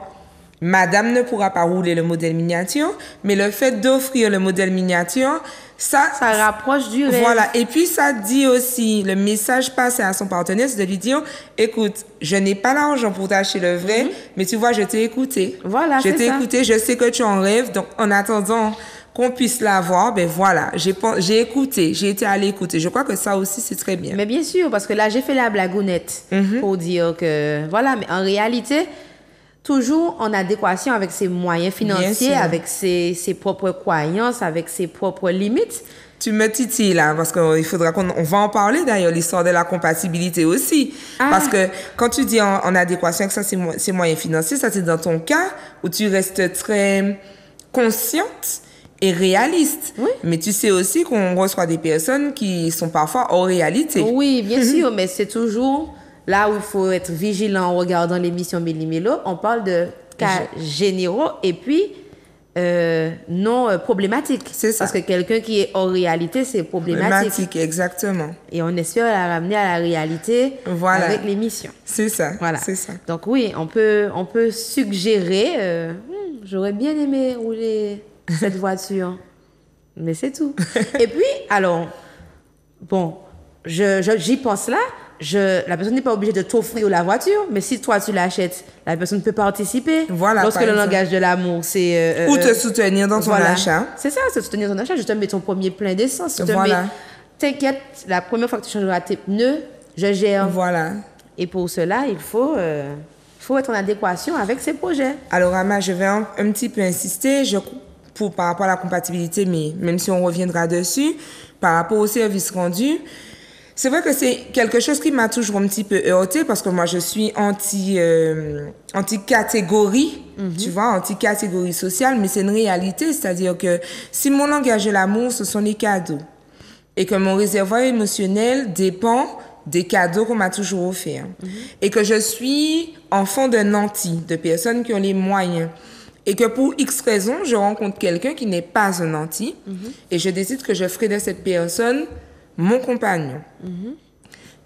madame ne pourra pas rouler le modèle miniature, mais le fait d'offrir le modèle miniature, ça rapproche du rêve. Voilà. Et puis, ça dit aussi, le message passé à son partenaire, c'est de lui dire, écoute, je n'ai pas l'argent pour t'acheter le vrai, mais tu vois, je t'ai écouté. Voilà, je t'ai écouté, je sais que tu en rêves, donc en attendant qu'on puisse l'avoir, ben voilà, j'ai écouté, j'ai été à l'écoute. Et je crois que ça aussi, c'est très bien. Mais bien sûr, parce que là, j'ai fait la blagounette pour dire que, voilà, mais en réalité, toujours en adéquation avec ses moyens financiers, avec ses propres croyances, avec ses propres limites. Tu me titilles là, parce qu'il faudra qu'on va en parler d'ailleurs, l'histoire de la compatibilité aussi. Parce que quand tu dis en adéquation avec ça, ses moyens financiers, ça c'est dans ton cas où tu restes très consciente et réaliste. Oui. Mais tu sais aussi qu'on reçoit des personnes qui sont parfois hors réalité. Oui, bien sûr, mais c'est toujours là où il faut être vigilant en regardant l'émission Méli-Mélo. On parle de cas généraux et puis non problématiques. C'est ça. Parce que quelqu'un qui est hors réalité, c'est problématique. Exactement. Et on espère la ramener à la réalité avec l'émission. C'est ça. Voilà. C'est ça. Donc oui, on peut suggérer, j'aurais bien aimé rouler cette voiture, mais c'est tout. Et puis, alors, bon, j'y pense là, la personne n'est pas obligée de t'offrir la voiture, mais si toi tu l'achètes, la personne peut participer. Voilà, lorsque par le exemple. langage de l'amour, c'est... Ou te soutenir dans ton achat. C'est ça, c'est soutenir ton achat. Je te mets ton premier plein d'essence. Voilà. T'inquiète, la première fois que tu changeras tes pneus, je gère. Voilà. Et pour cela, il faut être en adéquation avec ses projets. Alors, Ama, je vais un petit peu insister par rapport à la compatibilité, mais même si on reviendra dessus, par rapport au service rendu, c'est vrai que c'est quelque chose qui m'a toujours un petit peu heurté parce que moi, je suis anti-catégorie, tu vois, anti-catégorie sociale, mais c'est une réalité, c'est-à-dire que si mon langage de l'amour, ce sont les cadeaux, et que mon réservoir émotionnel dépend des cadeaux qu'on m'a toujours offerts, et que je suis enfant d'un nanti, de personnes qui ont les moyens, et que pour X raisons, je rencontre quelqu'un qui n'est pas un nanti, et je décide que je ferai de cette personne mon compagnon.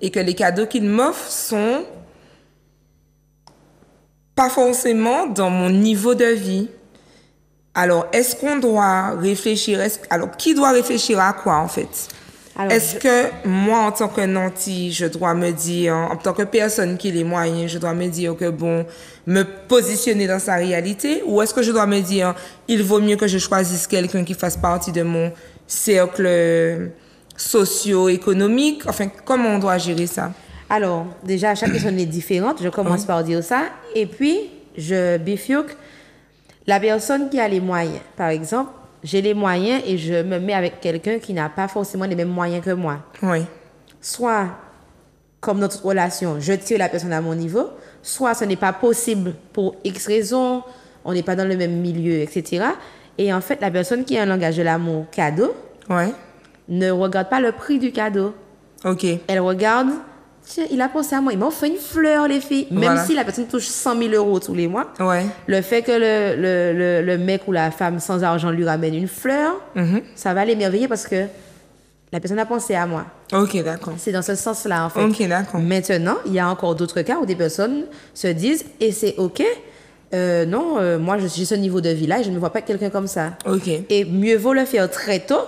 Et que les cadeaux qu'il m'offre sont pas forcément dans mon niveau de vie. Alors, est-ce qu'on doit réfléchir? Alors, qui doit réfléchir à quoi, en fait? Est-ce que moi, en tant que nanti, je dois me dire, en tant que personne qui a les moyens, je dois me dire que bon, me positionner dans sa réalité? Ou est-ce que je dois me dire, il vaut mieux que je choisisse quelqu'un qui fasse partie de mon cercle socio-économique? Enfin, comment on doit gérer ça? Alors, déjà, chaque personne est différente. Je commence par dire ça. Et puis, je bifurque. La personne qui a les moyens, par exemple, j'ai les moyens et je me mets avec quelqu'un qui n'a pas forcément les mêmes moyens que moi. Oui. Soit, comme dans toute relation, je tire la personne à mon niveau, soit ce n'est pas possible pour X raisons, on n'est pas dans le même milieu, etc. Et en fait, la personne qui a un langage de l'amour cadeau ne regarde pas le prix du cadeau. OK. Elle regarde, tiens, il a pensé à moi, il m'a offert une fleur, les filles. Même si la personne touche 100 000 euros tous les mois, le fait que le mec ou la femme sans argent lui ramène une fleur, ça va l'émerveiller parce que la personne a pensé à moi. OK, d'accord. C'est dans ce sens-là, en fait. OK, d'accord. Maintenant, il y a encore d'autres cas où des personnes se disent, et c'est OK, moi, j'ai ce niveau de vie-là et je ne vois pas quelqu'un comme ça. OK. Et mieux vaut le faire très tôt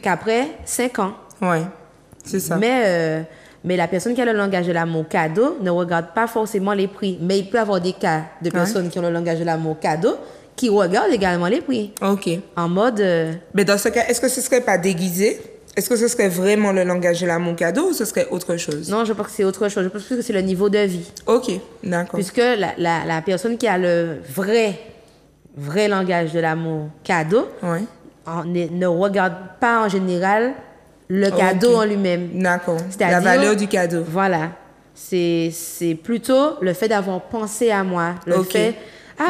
qu'après 5 ans. Ouais, c'est ça. Mais la personne qui a le langage de l'amour cadeau ne regarde pas forcément les prix. Mais il peut y avoir des cas de personnes qui ont le langage de l'amour cadeau qui regardent également les prix. OK. En mode... Mais dans ce cas, est-ce que ce serait pas déguisé? Est-ce que ce serait vraiment le langage de l'amour cadeau ou ce serait autre chose? Non, je pense que c'est autre chose. Je pense que c'est le niveau de vie. OK, d'accord. Puisque la personne qui a le vrai langage de l'amour cadeau ne regarde pas en général le cadeau en lui-même. D'accord. La valeur du cadeau. Voilà. C'est plutôt le fait d'avoir pensé à moi. Le fait...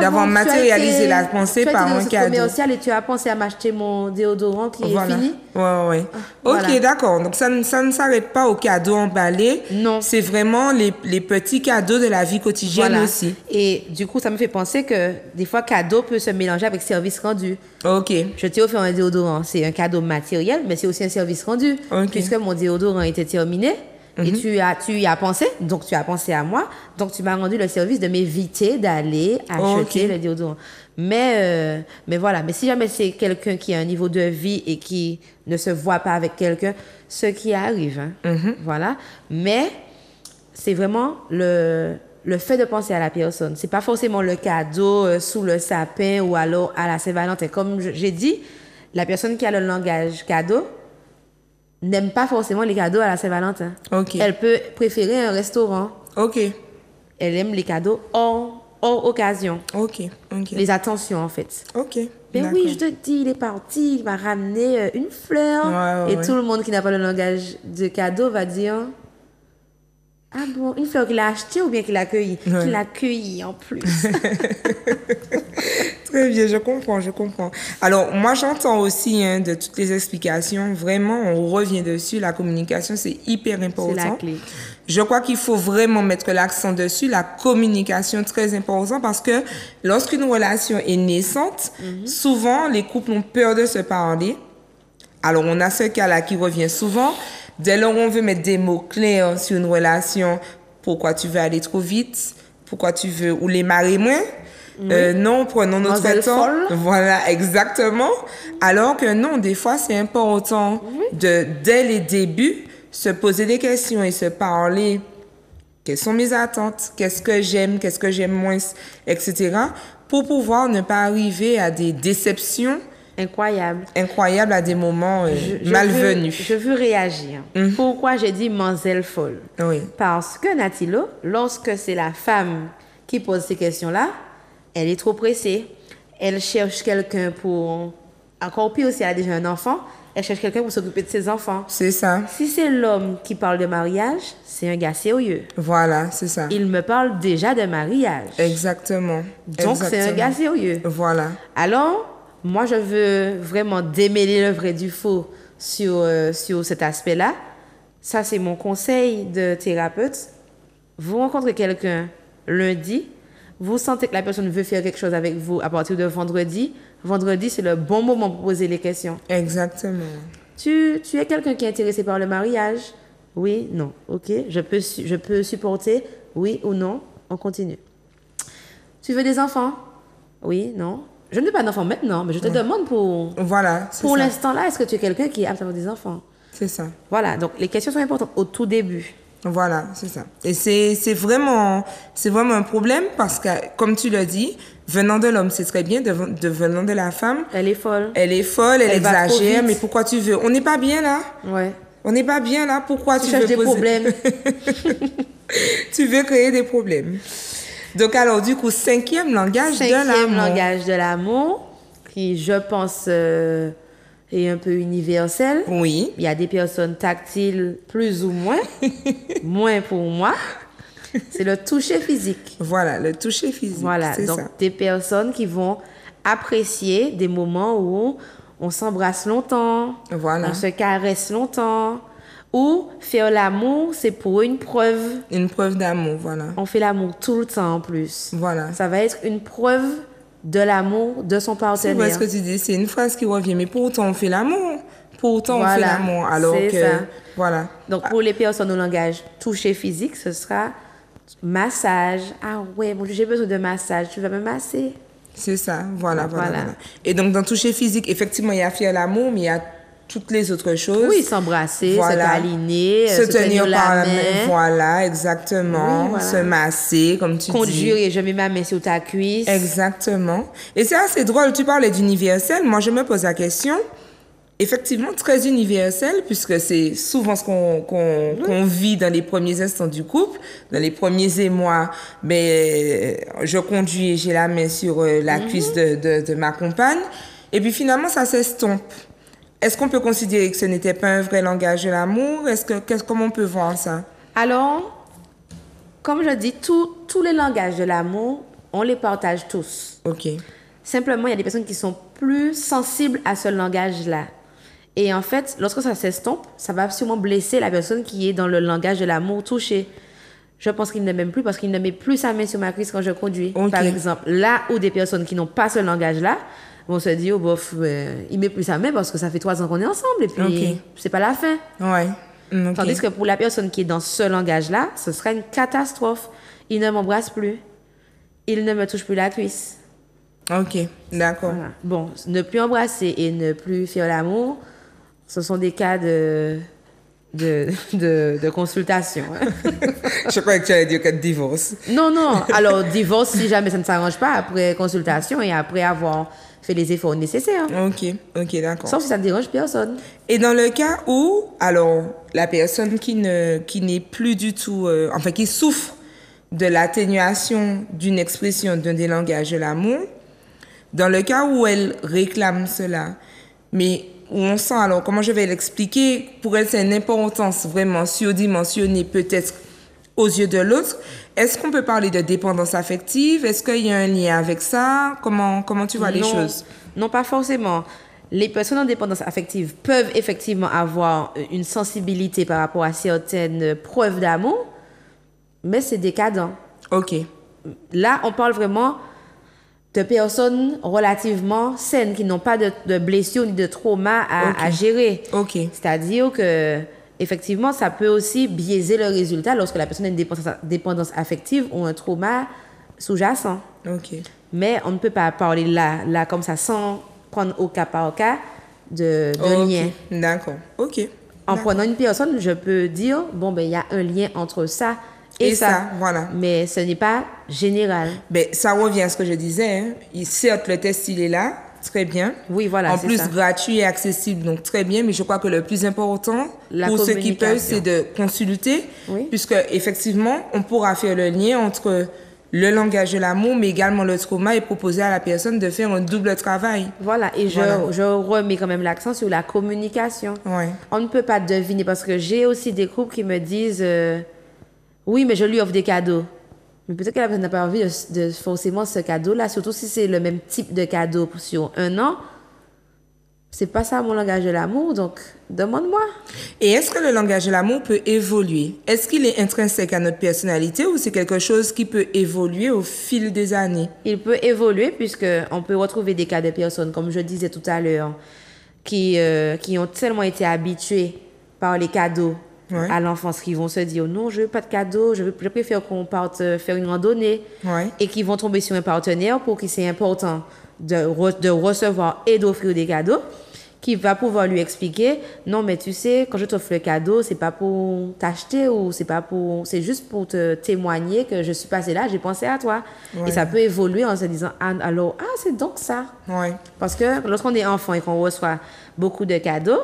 d'avoir matérialisé la pensée par un cadeau. Commercial et tu as pensé à m'acheter mon déodorant qui est fini. Ouais. OK, d'accord. Donc, ça ne s'arrête pas aux cadeaux emballés. Non. C'est vraiment les petits cadeaux de la vie quotidienne aussi. Et du coup, ça me fait penser que des fois, cadeau peut se mélanger avec service rendu. OK. Je t'ai offert un déodorant. C'est un cadeau matériel, mais c'est aussi un service rendu. Puisque mon déodorant était terminé. Et tu y as pensé, donc tu as pensé à moi, donc tu m'as rendu le service de m'éviter d'aller acheter le déodorant. Mais voilà, mais si jamais c'est quelqu'un qui a un niveau de vie et qui ne se voit pas avec quelqu'un, ce qui arrive, voilà. Mais c'est vraiment le fait de penser à la personne. C'est pas forcément le cadeau sous le sapin ou alors à la Saint-Valentin. Comme j'ai dit, la personne qui a le langage cadeau n'aime pas forcément les cadeaux à la Saint-Valentin. OK. Elle peut préférer un restaurant. OK. Elle aime les cadeaux hors occasion. OK. Les attentions, en fait. OK. Ben oui, je te dis, il est parti, il m'a ramené une fleur. Et tout le monde qui n'a pas le langage de cadeau va dire... Ah bon, une fleur qu'il a achetée ou bien qu'il a accueillie? Qu'il a accueillie en plus. Très bien, je comprends. Alors, moi, j'entends aussi de toutes les explications, vraiment, on revient dessus, la communication, c'est hyper important. C'est la clé. Je crois qu'il faut vraiment mettre l'accent dessus, la communication, très important, parce que lorsqu'une relation est naissante, souvent, les couples ont peur de se parler. Alors, on a ce cas-là qui revient souvent. Dès lors, on veut mettre des mots clairs sur une relation. Pourquoi tu veux aller trop vite? Pourquoi tu veux... Ou les marrer moins? Non, prenons notre temps. Voilà, exactement. Alors que non, des fois, c'est important dès les débuts, se poser des questions et se parler quelles sont mes attentes, qu'est-ce que j'aime moins, etc. pour pouvoir ne pas arriver à des déceptions incroyables à des moments malvenus. Je veux réagir. Pourquoi j'ai dit mademoiselle folle? Oui. Parce que Natilo, lorsque c'est la femme qui pose ces questions-là, elle est trop pressée. Elle cherche quelqu'un pour... Encore pire, si elle a déjà un enfant, elle cherche quelqu'un pour s'occuper de ses enfants. C'est ça. Si c'est l'homme qui parle de mariage, c'est un gars sérieux. Voilà, c'est ça. Il me parle déjà de mariage. Exactement. Donc, c'est un gars sérieux. Voilà. Alors, moi, je veux vraiment démêler le vrai du faux sur cet aspect-là. Ça, c'est mon conseil de thérapeute. Vous rencontrez quelqu'un lundi, vous sentez que la personne veut faire quelque chose avec vous à partir de vendredi. Vendredi, c'est le bon moment pour poser les questions. Exactement. Tu es quelqu'un qui est intéressé par le mariage? Oui, non. OK. Je peux supporter? Oui ou non? On continue. Tu veux des enfants? Oui, non. Je ne veux pas d'enfants maintenant, mais je te demande pour... Voilà, pour l'instant là, est-ce que tu es quelqu'un qui est apte à avoir des enfants? C'est ça. Voilà, donc les questions sont importantes au tout début. Voilà, c'est ça. Et c'est vraiment un problème parce que, comme tu l'as dit, venant de l'homme, c'est très bien, venant de la femme. Elle est folle. Elle exagère, mais pourquoi tu veux? On n'est pas bien là. Ouais. On n'est pas bien là, pourquoi tu veux cherches des problèmes? Tu veux créer des problèmes. Donc alors, du coup, cinquième langage de l'amour. Cinquième langage de l'amour, qui, je pense, est un peu universel. Oui. Il y a des personnes tactiles plus ou moins, moins pour moi. C'est le toucher physique. Voilà, le toucher physique. Voilà, donc ça. Des personnes qui vont apprécier des moments où on s'embrasse longtemps, voilà. On se caresse longtemps, ou faire l'amour, c'est pour une preuve. Une preuve d'amour, voilà. On fait l'amour tout le temps en plus. Voilà. Ça va être une preuve de l'amour de son partenaire. C'est vrai ce que tu dis, c'est une phrase qui revient, mais pourtant on fait l'amour. Pourtant on fait l'amour, alors que... Ça. Voilà. Donc pour les personnes au langage toucher physique, ce sera massage. Ah ouais, bon, j'ai besoin de massage, tu vas me masser. C'est ça, voilà. Et donc dans toucher physique, effectivement, il y a faire l'amour, mais il y a toutes les autres choses. Oui, s'embrasser, se câliner, se tenir la main. Voilà, exactement. Oui, voilà. Se masser, comme tu dis. Conduire et je mets ma main sur ta cuisse. Exactement. Et c'est assez drôle, tu parlais d'universel. Moi, je me pose la question, effectivement, très universel, puisque c'est souvent ce qu'on vit dans les premiers instants du couple, dans les premiers émois. Ben, je conduis et j'ai la main sur la cuisse de ma compagne. Et puis finalement, ça s'estompe. Est-ce qu'on peut considérer que ce n'était pas un vrai langage de l'amour? Comment on peut voir ça? Alors, comme je dis, tous les langages de l'amour, on les partage tous. OK. Simplement, il y a des personnes qui sont plus sensibles à ce langage-là. Et en fait, lorsque ça s'estompe, ça va sûrement blesser la personne qui est dans le langage de l'amour touché. Je pense qu'il ne m'aime plus parce qu'il ne met plus sa main sur ma cuisse quand je conduis. Okay. Par exemple, là où des personnes qui n'ont pas ce langage-là, on se dit, oh bof, il met plus sa main parce que ça fait 3 ans qu'on est ensemble et puis c'est pas la fin. Ouais. Tandis que pour la personne qui est dans ce langage-là, ce sera une catastrophe. Il ne m'embrasse plus. Il ne me touche plus la cuisse. OK, d'accord. Voilà. Bon, ne plus embrasser et ne plus faire l'amour, ce sont des cas de consultation. Je croyais que tu allais dire que de divorce. Non. Alors, divorce, si jamais ça ne s'arrange pas, après consultation et après avoir fait les efforts nécessaires. OK, d'accord. Sauf si ça ne dérange personne. Et dans le cas où, alors, la personne qui n'est plus du tout, qui souffre de l'atténuation d'une expression d'un des langages de l'amour, dans le cas où elle réclame cela, mais où on sent, alors comment je vais l'expliquer, pour elle c'est une importance vraiment surdimensionnée peut-être aux yeux de l'autre, est-ce qu'on peut parler de dépendance affective? Est-ce qu'il y a un lien avec ça? Comment tu vois les choses? Non, pas forcément. Les personnes en dépendance affective peuvent effectivement avoir une sensibilité par rapport à certaines preuves d'amour, mais c'est décadent. OK. Là, on parle vraiment de personnes relativement saines qui n'ont pas de blessures ni de trauma à gérer. OK. C'est-à-dire que effectivement, ça peut aussi biaiser le résultat lorsque la personne a une dépendance affective ou un trauma sous-jacent. OK. Mais on ne peut pas parler là comme ça sans prendre au cas par cas de lien. D'accord. OK. En prenant une personne, je peux dire, il y a un lien entre ça et ça, voilà. Mais ce n'est pas général. Ben, ça revient à ce que je disais. Hein. Certes, le test, il est là, très bien. Oui, voilà, en c'est plus, ça. gratuit et accessible, donc très bien. Mais je crois que le plus important pour ceux qui peuvent, c'est de consulter, puisque effectivement, on pourra faire le lien entre le langage de l'amour, mais également le trauma, et proposer à la personne de faire un double travail. Voilà, et je remets quand même l'accent sur la communication. Ouais. On ne peut pas deviner, parce que j'ai aussi des couples qui me disent oui, mais je lui offre des cadeaux. Mais peut-être que la personne n'a pas envie de forcément ce cadeau-là, surtout si c'est le même type de cadeau sur un an. C'est pas ça mon langage de l'amour, donc demande-moi. Et est-ce que le langage de l'amour peut évoluer? Est-ce qu'il est intrinsèque à notre personnalité ou c'est quelque chose qui peut évoluer au fil des années? Il peut évoluer puisqu'on peut retrouver des cas de personnes, comme je disais tout à l'heure, qui ont tellement été habituées par les cadeaux à l'enfance, qui vont se dire non, je veux pas de cadeaux, je préfère qu'on parte faire une randonnée, et qui vont tomber sur un partenaire pour qui c'est important de recevoir et d'offrir des cadeaux, qui va pouvoir lui expliquer non, mais tu sais, quand je t'offre le cadeau, c'est pas pour t'acheter, ou c'est juste pour te témoigner que je suis passée là, j'ai pensé à toi. Et ça peut évoluer en se disant alors c'est donc ça. Parce que lorsqu'on est enfant et qu'on reçoit beaucoup de cadeaux,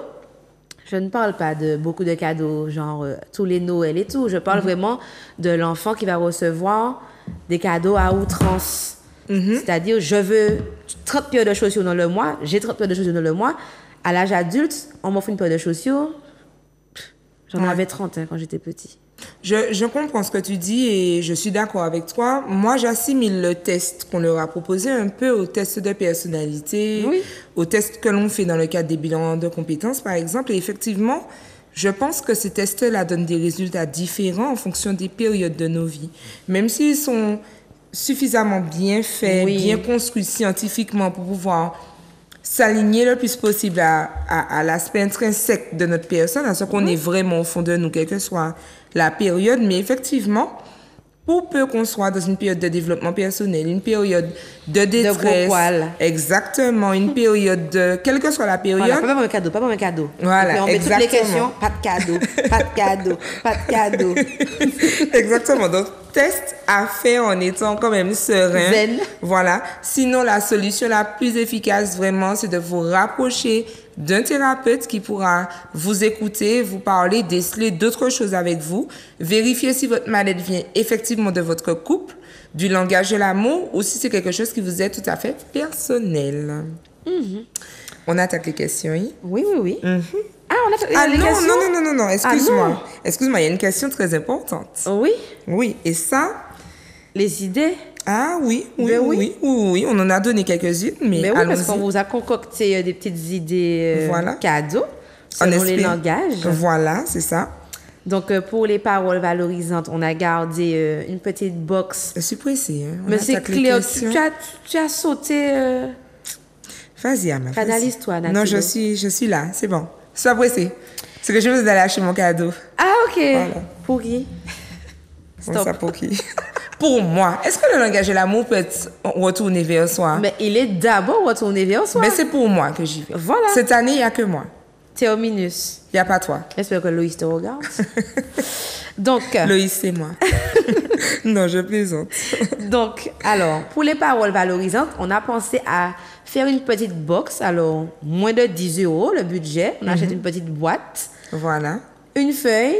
je ne parle pas de beaucoup de cadeaux, genre tous les Noëls et tout. Je parle vraiment de l'enfant qui va recevoir des cadeaux à outrance. C'est-à-dire, je veux 30 paires de chaussures dans le mois, j'ai 30 paires de chaussures dans le mois. À l'âge adulte, on m'offre une paire de chaussures. J'en avais 30 quand j'étais petit. Je comprends ce que tu dis et je suis d'accord avec toi. Moi, j'assimile le test qu'on leur a proposé un peu au test de personnalité, au test que l'on fait dans le cadre des bilans de compétences, par exemple. Et effectivement, je pense que ces tests-là donnent des résultats différents en fonction des périodes de nos vies. Même s'ils sont suffisamment bien faits, bien construits scientifiquement pour pouvoir s'aligner le plus possible à l'aspect intrinsèque de notre personne, à ce qu'on est vraiment au fond de nous, quelle que soit la période. Mais effectivement, pour peu qu'on soit dans une période de développement personnel, une période de détresse, de gros poils. Exactement, une période de, quelle que soit la période. Voilà, pas pour un cadeau. Voilà, et puis on met toutes les questions, pas de cadeau, pas de cadeau, pas de cadeau. Exactement. Donc, test à faire en étant quand même serein. Zen. Voilà. Sinon, la solution la plus efficace, vraiment, c'est de vous rapprocher d'un thérapeute qui pourra vous écouter, vous parler, déceler d'autres choses avec vous, vérifier si votre mal-être vient effectivement de votre couple, du langage de l'amour, ou si c'est quelque chose qui vous est tout à fait personnel. On attaque les questions, oui? Oui. Ah, on a les questions? Non, excuse-moi. Excuse-moi, il y a une question très importante. Oui? Oui, et ça... Les idées? Ah oui, on en a donné quelques-unes, mais oui, parce qu'on vous a concocté des petites idées cadeaux, selon les langages. Voilà, c'est ça. Donc, pour les paroles valorisantes, on a gardé une petite box. Je suis pressée. Hein. Mais c'est clair, tu as sauté... Vas-y, Ama. Analyse-toi, Nathalie. Non, je suis là, c'est bon. Sois pressée. C'est que je veux aller acheter mon cadeau. Ah, ok. Voilà. Pour qui? Stop. Ça pour qui? Pour moi. Est-ce que le langage de l'amour peut être retourné vers soi? Mais il est d'abord retourné vers soi. Mais c'est pour moi que j'y vais. Voilà. Cette année, il n'y a que moi. Théominus. Il n'y a pas toi. J'espère que Loïs te regarde. Donc. Loïs, c'est moi. Non, je plaisante. Donc, alors, pour les paroles valorisantes, on a pensé à faire une petite box. Alors, moins de 10 € le budget. On achète une petite boîte. Voilà. Une feuille.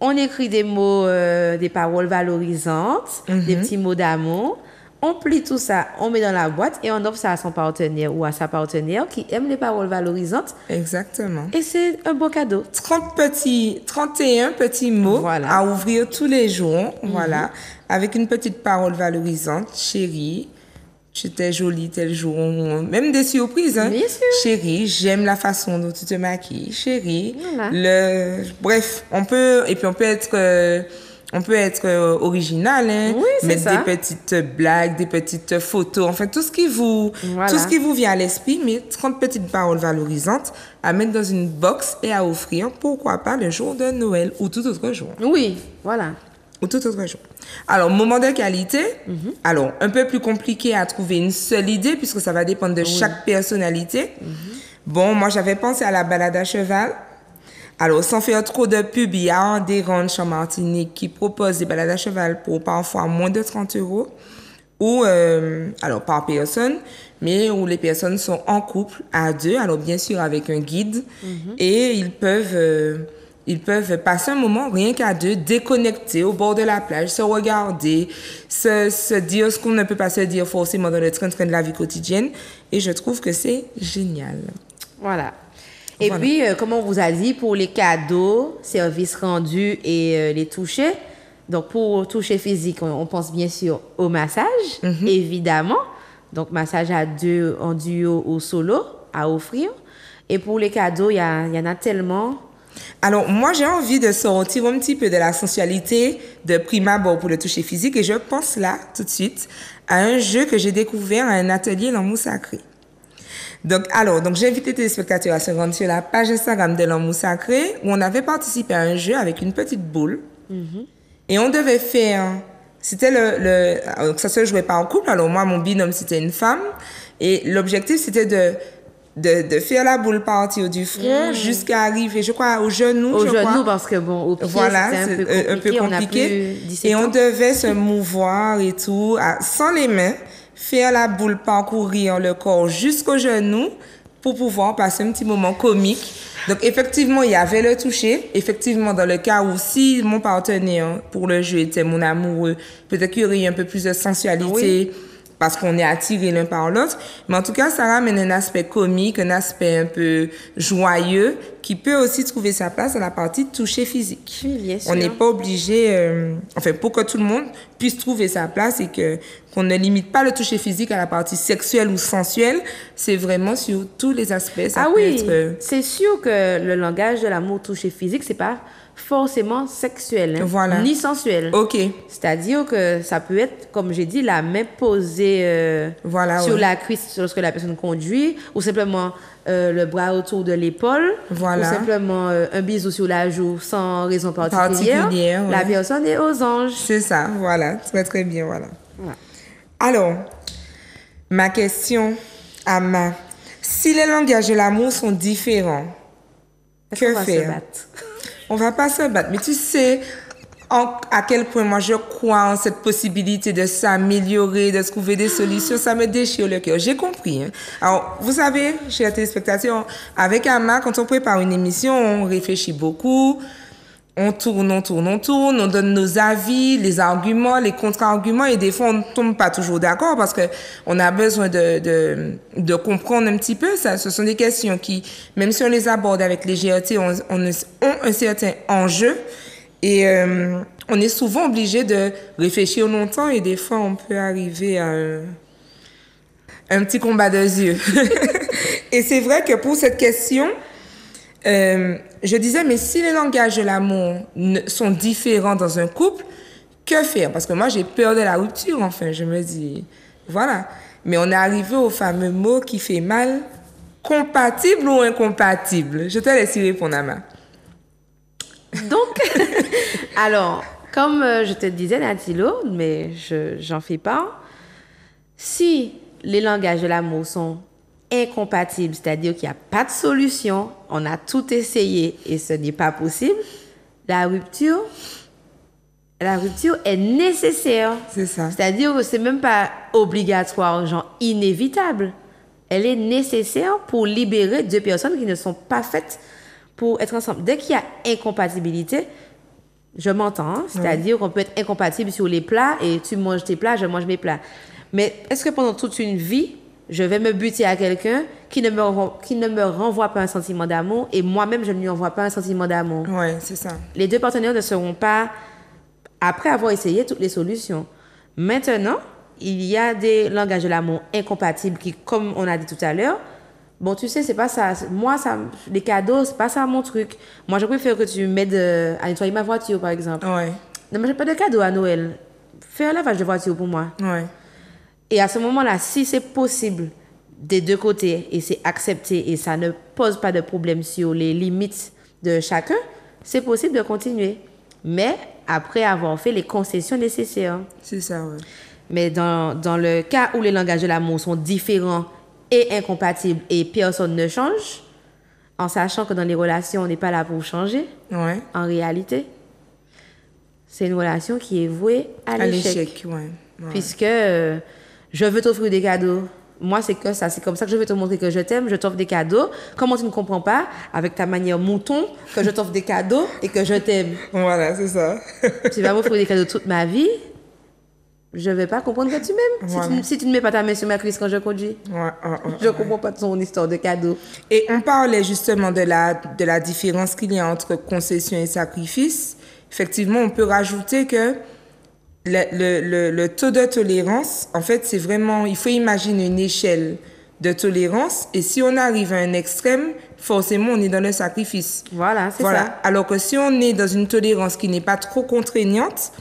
On écrit des mots, des paroles valorisantes, des petits mots d'amour. On plie tout ça, on met dans la boîte et on offre ça à son partenaire ou à sa partenaire qui aime les paroles valorisantes. Exactement. Et c'est un beau cadeau. 31 petits mots à ouvrir tous les jours, voilà, avec une petite parole valorisante. Chérie, j'étais jolie tel jour. Même des surprises, hein. Bien sûr. Chérie, j'aime la façon dont tu te maquilles. Chérie, bref, on peut être original, hein, mettre des petites blagues, des petites photos, enfin tout ce qui vous vient à l'esprit, mais 30 petites paroles valorisantes à mettre dans une box et à offrir, pourquoi pas le jour de Noël ou tout autre jour. Oui, voilà. Ou tout autre jour. Alors, moment de qualité, alors un peu plus compliqué à trouver une seule idée puisque ça va dépendre de chaque personnalité. Bon, moi j'avais pensé à la balade à cheval, Alors, sans faire trop de pub, il y a un des ranchs en Martinique qui propose des balades à cheval pour parfois moins de 30 euros. Ou, alors, par personne, mais où les personnes sont en couple, à deux, alors bien sûr avec un guide. Et ils peuvent passer un moment rien qu'à deux, déconnectés au bord de la plage, se regarder, se dire ce qu'on ne peut pas se dire forcément dans le train-train de la vie quotidienne. Et je trouve que c'est génial. Voilà. Et puis, comme on vous a dit, pour les cadeaux, services rendus et les touchés, donc pour toucher physique, on pense bien sûr au massage, évidemment. Donc, massage à deux, en duo ou solo à offrir. Et pour les cadeaux, il y en a tellement. Alors, moi, j'ai envie de sortir un petit peu de la sensualité de prime abord pour le toucher physique et je pense là, tout de suite, à un jeu que j'ai découvert à un atelier L'amour sacré. Donc, j'invite les téléspectateurs à se rendre sur la page Instagram de L'amour sacré où on avait participé à un jeu avec une petite boule. Et on devait faire, c'était alors, ça se jouait pas en couple, alors moi, mon binôme, c'était une femme. Et l'objectif, c'était de faire la boule partir du front jusqu'à arriver, je crois, au genou. Au genou, parce que bon, au pied, voilà, c'était un peu compliqué. On a plus 17 ans. On devait se mouvoir et tout, sans les mains, faire la boule parcourir le corps jusqu'au genou pour pouvoir passer un petit moment comique. Donc, effectivement, il y avait le toucher. Effectivement, dans le cas où si mon partenaire pour le jeu était mon amoureux, peut-être qu'il y aurait eu un peu plus de sensualité parce qu'on est attirés l'un par l'autre. Mais en tout cas, ça ramène un aspect comique, un aspect un peu joyeux qui peut aussi trouver sa place dans la partie toucher physique. Oui, bien sûr. On n'est pas obligé, pour que tout le monde puisse trouver sa place et qu'on ne limite pas le toucher physique à la partie sexuelle ou sensuelle, c'est vraiment sur tous les aspects. C'est sûr que le langage de l'amour toucher physique, c'est pas forcément sexuel, ni sensuel. Ok. C'est-à-dire que ça peut être, comme j'ai dit, la main posée sur la cuisse lorsque la personne conduit, ou simplement le bras autour de l'épaule, ou simplement un bisou sur la joue sans raison particulière. La personne est aux anges. C'est ça, voilà. Très, très bien, voilà. Alors, ma question, Ama, si les langages de l'amour sont différents, que faire? On va pas se battre. Mais tu sais à quel point moi je crois en cette possibilité de s'améliorer, de trouver des solutions. Ça me déchire le cœur. J'ai compris. Alors, vous savez, chers téléspectateurs, avec Ama, quand on prépare une émission, on réfléchit beaucoup. On tourne, on donne nos avis, les arguments, les contre-arguments et des fois on ne tombe pas toujours d'accord parce que on a besoin de comprendre un petit peu ça. Ce sont des questions qui, même si on les aborde avec légèreté, ont un certain enjeu et on est souvent obligé de réfléchir longtemps et des fois on peut arriver à un petit combat de yeux. Et c'est vrai que pour cette question, je disais, mais si les langages de l'amour sont différents dans un couple, que faire? Parce que moi, j'ai peur de la rupture, enfin, je me dis, voilà. Mais on est arrivé au fameux mot qui fait mal, compatible ou incompatible? Je te laisse y répondre, Ama. Donc, alors, comme je te disais, Natilo, mais j'en fais pas, si les langages de l'amour sont incompatible, c'est-à-dire qu'il n'y a pas de solution, on a tout essayé et ce n'est pas possible, la rupture est nécessaire. C'est ça. C'est-à-dire que c'est même pas obligatoire, genre inévitable. Elle est nécessaire pour libérer deux personnes qui ne sont pas faites pour être ensemble. Dès qu'il y a incompatibilité, je m'entends, c'est-à-dire qu'on peut être incompatible sur les plats et tu manges tes plats, je mange mes plats. Mais est-ce que pendant toute une vie, je vais me buter à quelqu'un qui ne me renvoie pas un sentiment d'amour et moi-même, je ne lui envoie pas un sentiment d'amour. Oui, c'est ça. Les deux partenaires ne seront pas, après avoir essayé toutes les solutions. Maintenant, il y a des langages de l'amour incompatibles qui, comme on a dit tout à l'heure, bon, tu sais, c'est pas ça. Moi, les cadeaux, c'est pas ça mon truc. Moi, je préfère que tu m'aides à nettoyer ma voiture, par exemple. Oui. Ne m'achète pas de cadeaux à Noël. Fais un lavage de voiture pour moi. Oui. Et à ce moment-là, si c'est possible des deux côtés et c'est accepté et ça ne pose pas de problème sur les limites de chacun, c'est possible de continuer. Mais après avoir fait les concessions nécessaires. C'est ça, oui. Mais dans le cas où les langages de l'amour sont différents et incompatibles et personne ne change, en sachant que dans les relations, on n'est pas là pour changer, Ouais. en réalité, c'est une relation qui est vouée à À l'échec. l'échec, ouais. Ouais. Puisque je veux t'offrir des cadeaux. Moi, c'est que ça. C'est comme ça que je vais te montrer que je t'aime. Je t'offre des cadeaux. Comment tu ne comprends pas, avec ta manière mouton, que je t'offre des cadeaux et que je t'aime? Voilà, c'est ça. Tu vas m'offrir des cadeaux toute ma vie. Je ne vais pas comprendre que tu m'aimes. Voilà. Si tu ne mets pas ta main sur ma cuisse quand je conduis. Je ne comprends pas ton histoire de cadeaux. Et on parlait justement de la différence qu'il y a entre concession et sacrifice. Effectivement, on peut rajouter que le taux de tolérance, en fait, c'est vraiment... Il faut imaginer une échelle de tolérance. Et si on arrive à un extrême, forcément, on est dans le sacrifice. Voilà, c'est Voilà. ça. Alors que si on est dans une tolérance qui n'est pas trop contraignante,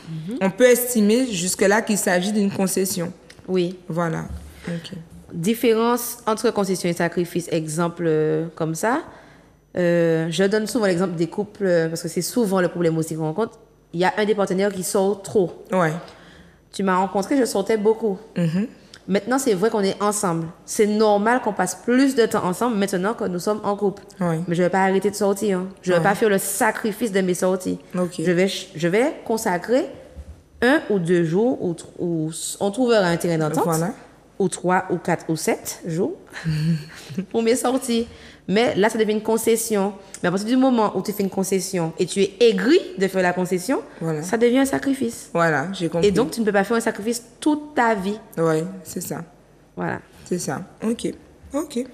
on peut estimer jusque-là qu'il s'agit d'une concession. Oui. Voilà. OK. Différence entre concession et sacrifice, exemple comme ça. Je donne souvent l'exemple des couples, parce que c'est souvent le problème aussi qu'on rencontre. Il y a un des partenaires qui sort trop. Ouais. Tu m'as rencontré, je sortais beaucoup. Maintenant, c'est vrai qu'on est ensemble. C'est normal qu'on passe plus de temps ensemble maintenant que nous sommes en couple. Ouais. Mais je ne vais pas arrêter de sortir. Hein. Je ne vais pas faire le sacrifice de mes sorties. Ok. Je vais consacrer 1 ou 2 jours où on trouvera un terrain d'entente. Voilà. Ou 3 ou 4 ou 7 jours pour mes sorties. Mais là, ça devient une concession. Mais à partir du moment où tu fais une concession et tu es aigri de faire la concession, Voilà. ça devient un sacrifice. Voilà, j'ai compris. Et donc, tu ne peux pas faire un sacrifice toute ta vie. Ouais, c'est ça. Voilà. C'est ça. OK. OK.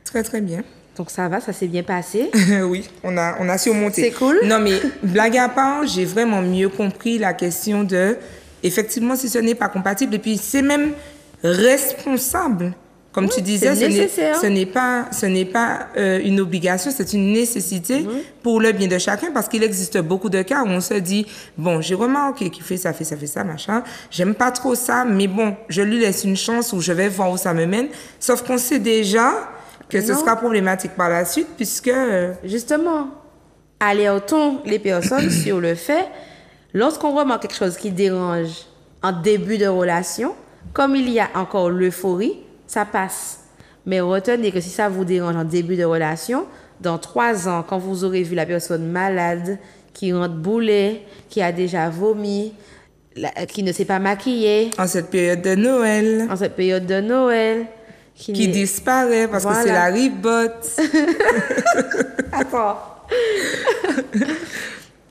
Très, très bien. Donc, ça va, ça s'est bien passé. Oui, on a surmonté. C'est cool. Non, mais blague à part, j'ai vraiment mieux compris la question de... Effectivement, si ce n'est pas compatible, et puis c'est même responsable. Comme tu disais, c'est nécessaire. ce n'est pas une obligation, c'est une nécessité pour le bien de chacun, parce qu'il existe beaucoup de cas où on se dit, bon, j'ai remarqué qu'il fait ça, machin, j'aime pas trop ça, mais bon, je lui laisse une chance ou je vais voir où ça me mène. Sauf qu'on sait déjà que ce Non. sera problématique par la suite, puisque... Justement, alertons les personnes sur le fait, lorsqu'on remarque quelque chose qui dérange en début de relation, comme il y a encore l'euphorie, ça passe. Mais retenez que si ça vous dérange en début de relation, dans 3 ans, quand vous aurez vu la personne malade, qui rentre boulet, qui a déjà vomi, qui ne s'est pas maquillée, en cette période de Noël, en cette période de Noël, qui n'est- disparaît parce que Voilà. c'est la ribote. D'accord.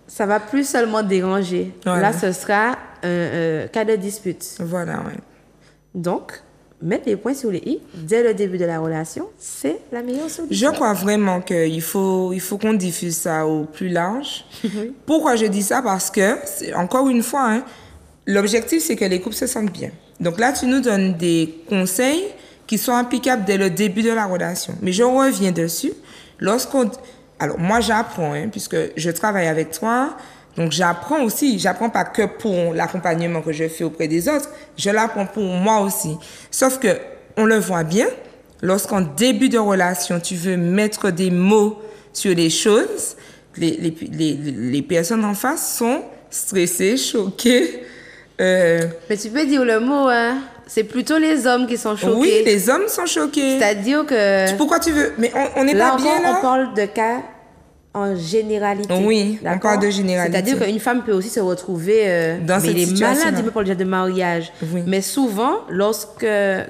Ça va plus seulement déranger. Voilà. Là, ce sera un cas de dispute. Voilà, ouais. Donc, mettre les points sur les i dès le début de la relation, c'est la meilleure solution. Je crois vraiment qu'il faut qu'on diffuse ça au plus large. Pourquoi je dis ça? Parce que, encore une fois, hein, l'objectif, c'est que les couples se sentent bien. Donc là, tu nous donnes des conseils qui sont applicables dès le début de la relation. Mais je reviens dessus. Alors, moi, j'apprends, hein, puisque je travaille avec toi. Donc, j'apprends aussi. J'apprends pas que pour l'accompagnement que je fais auprès des autres. Je l'apprends pour moi aussi. Sauf que, on le voit bien, lorsqu'en début de relation, tu veux mettre des mots sur les choses, les personnes en face sont stressées, choquées. Mais tu peux dire le mot, hein. C'est plutôt les hommes qui sont choqués. Oui, les hommes sont choqués. C'est-à-dire que... Pourquoi tu veux? Mais on n'est Là pas bien, encore, là? on parle de cas en généralité. Oui, on D'accord? parle de généralité. C'est-à-dire qu'une femme peut aussi se retrouver... Dans mais cette il est situation-là. malade, il me parle déjà de mariage. Oui. Mais souvent,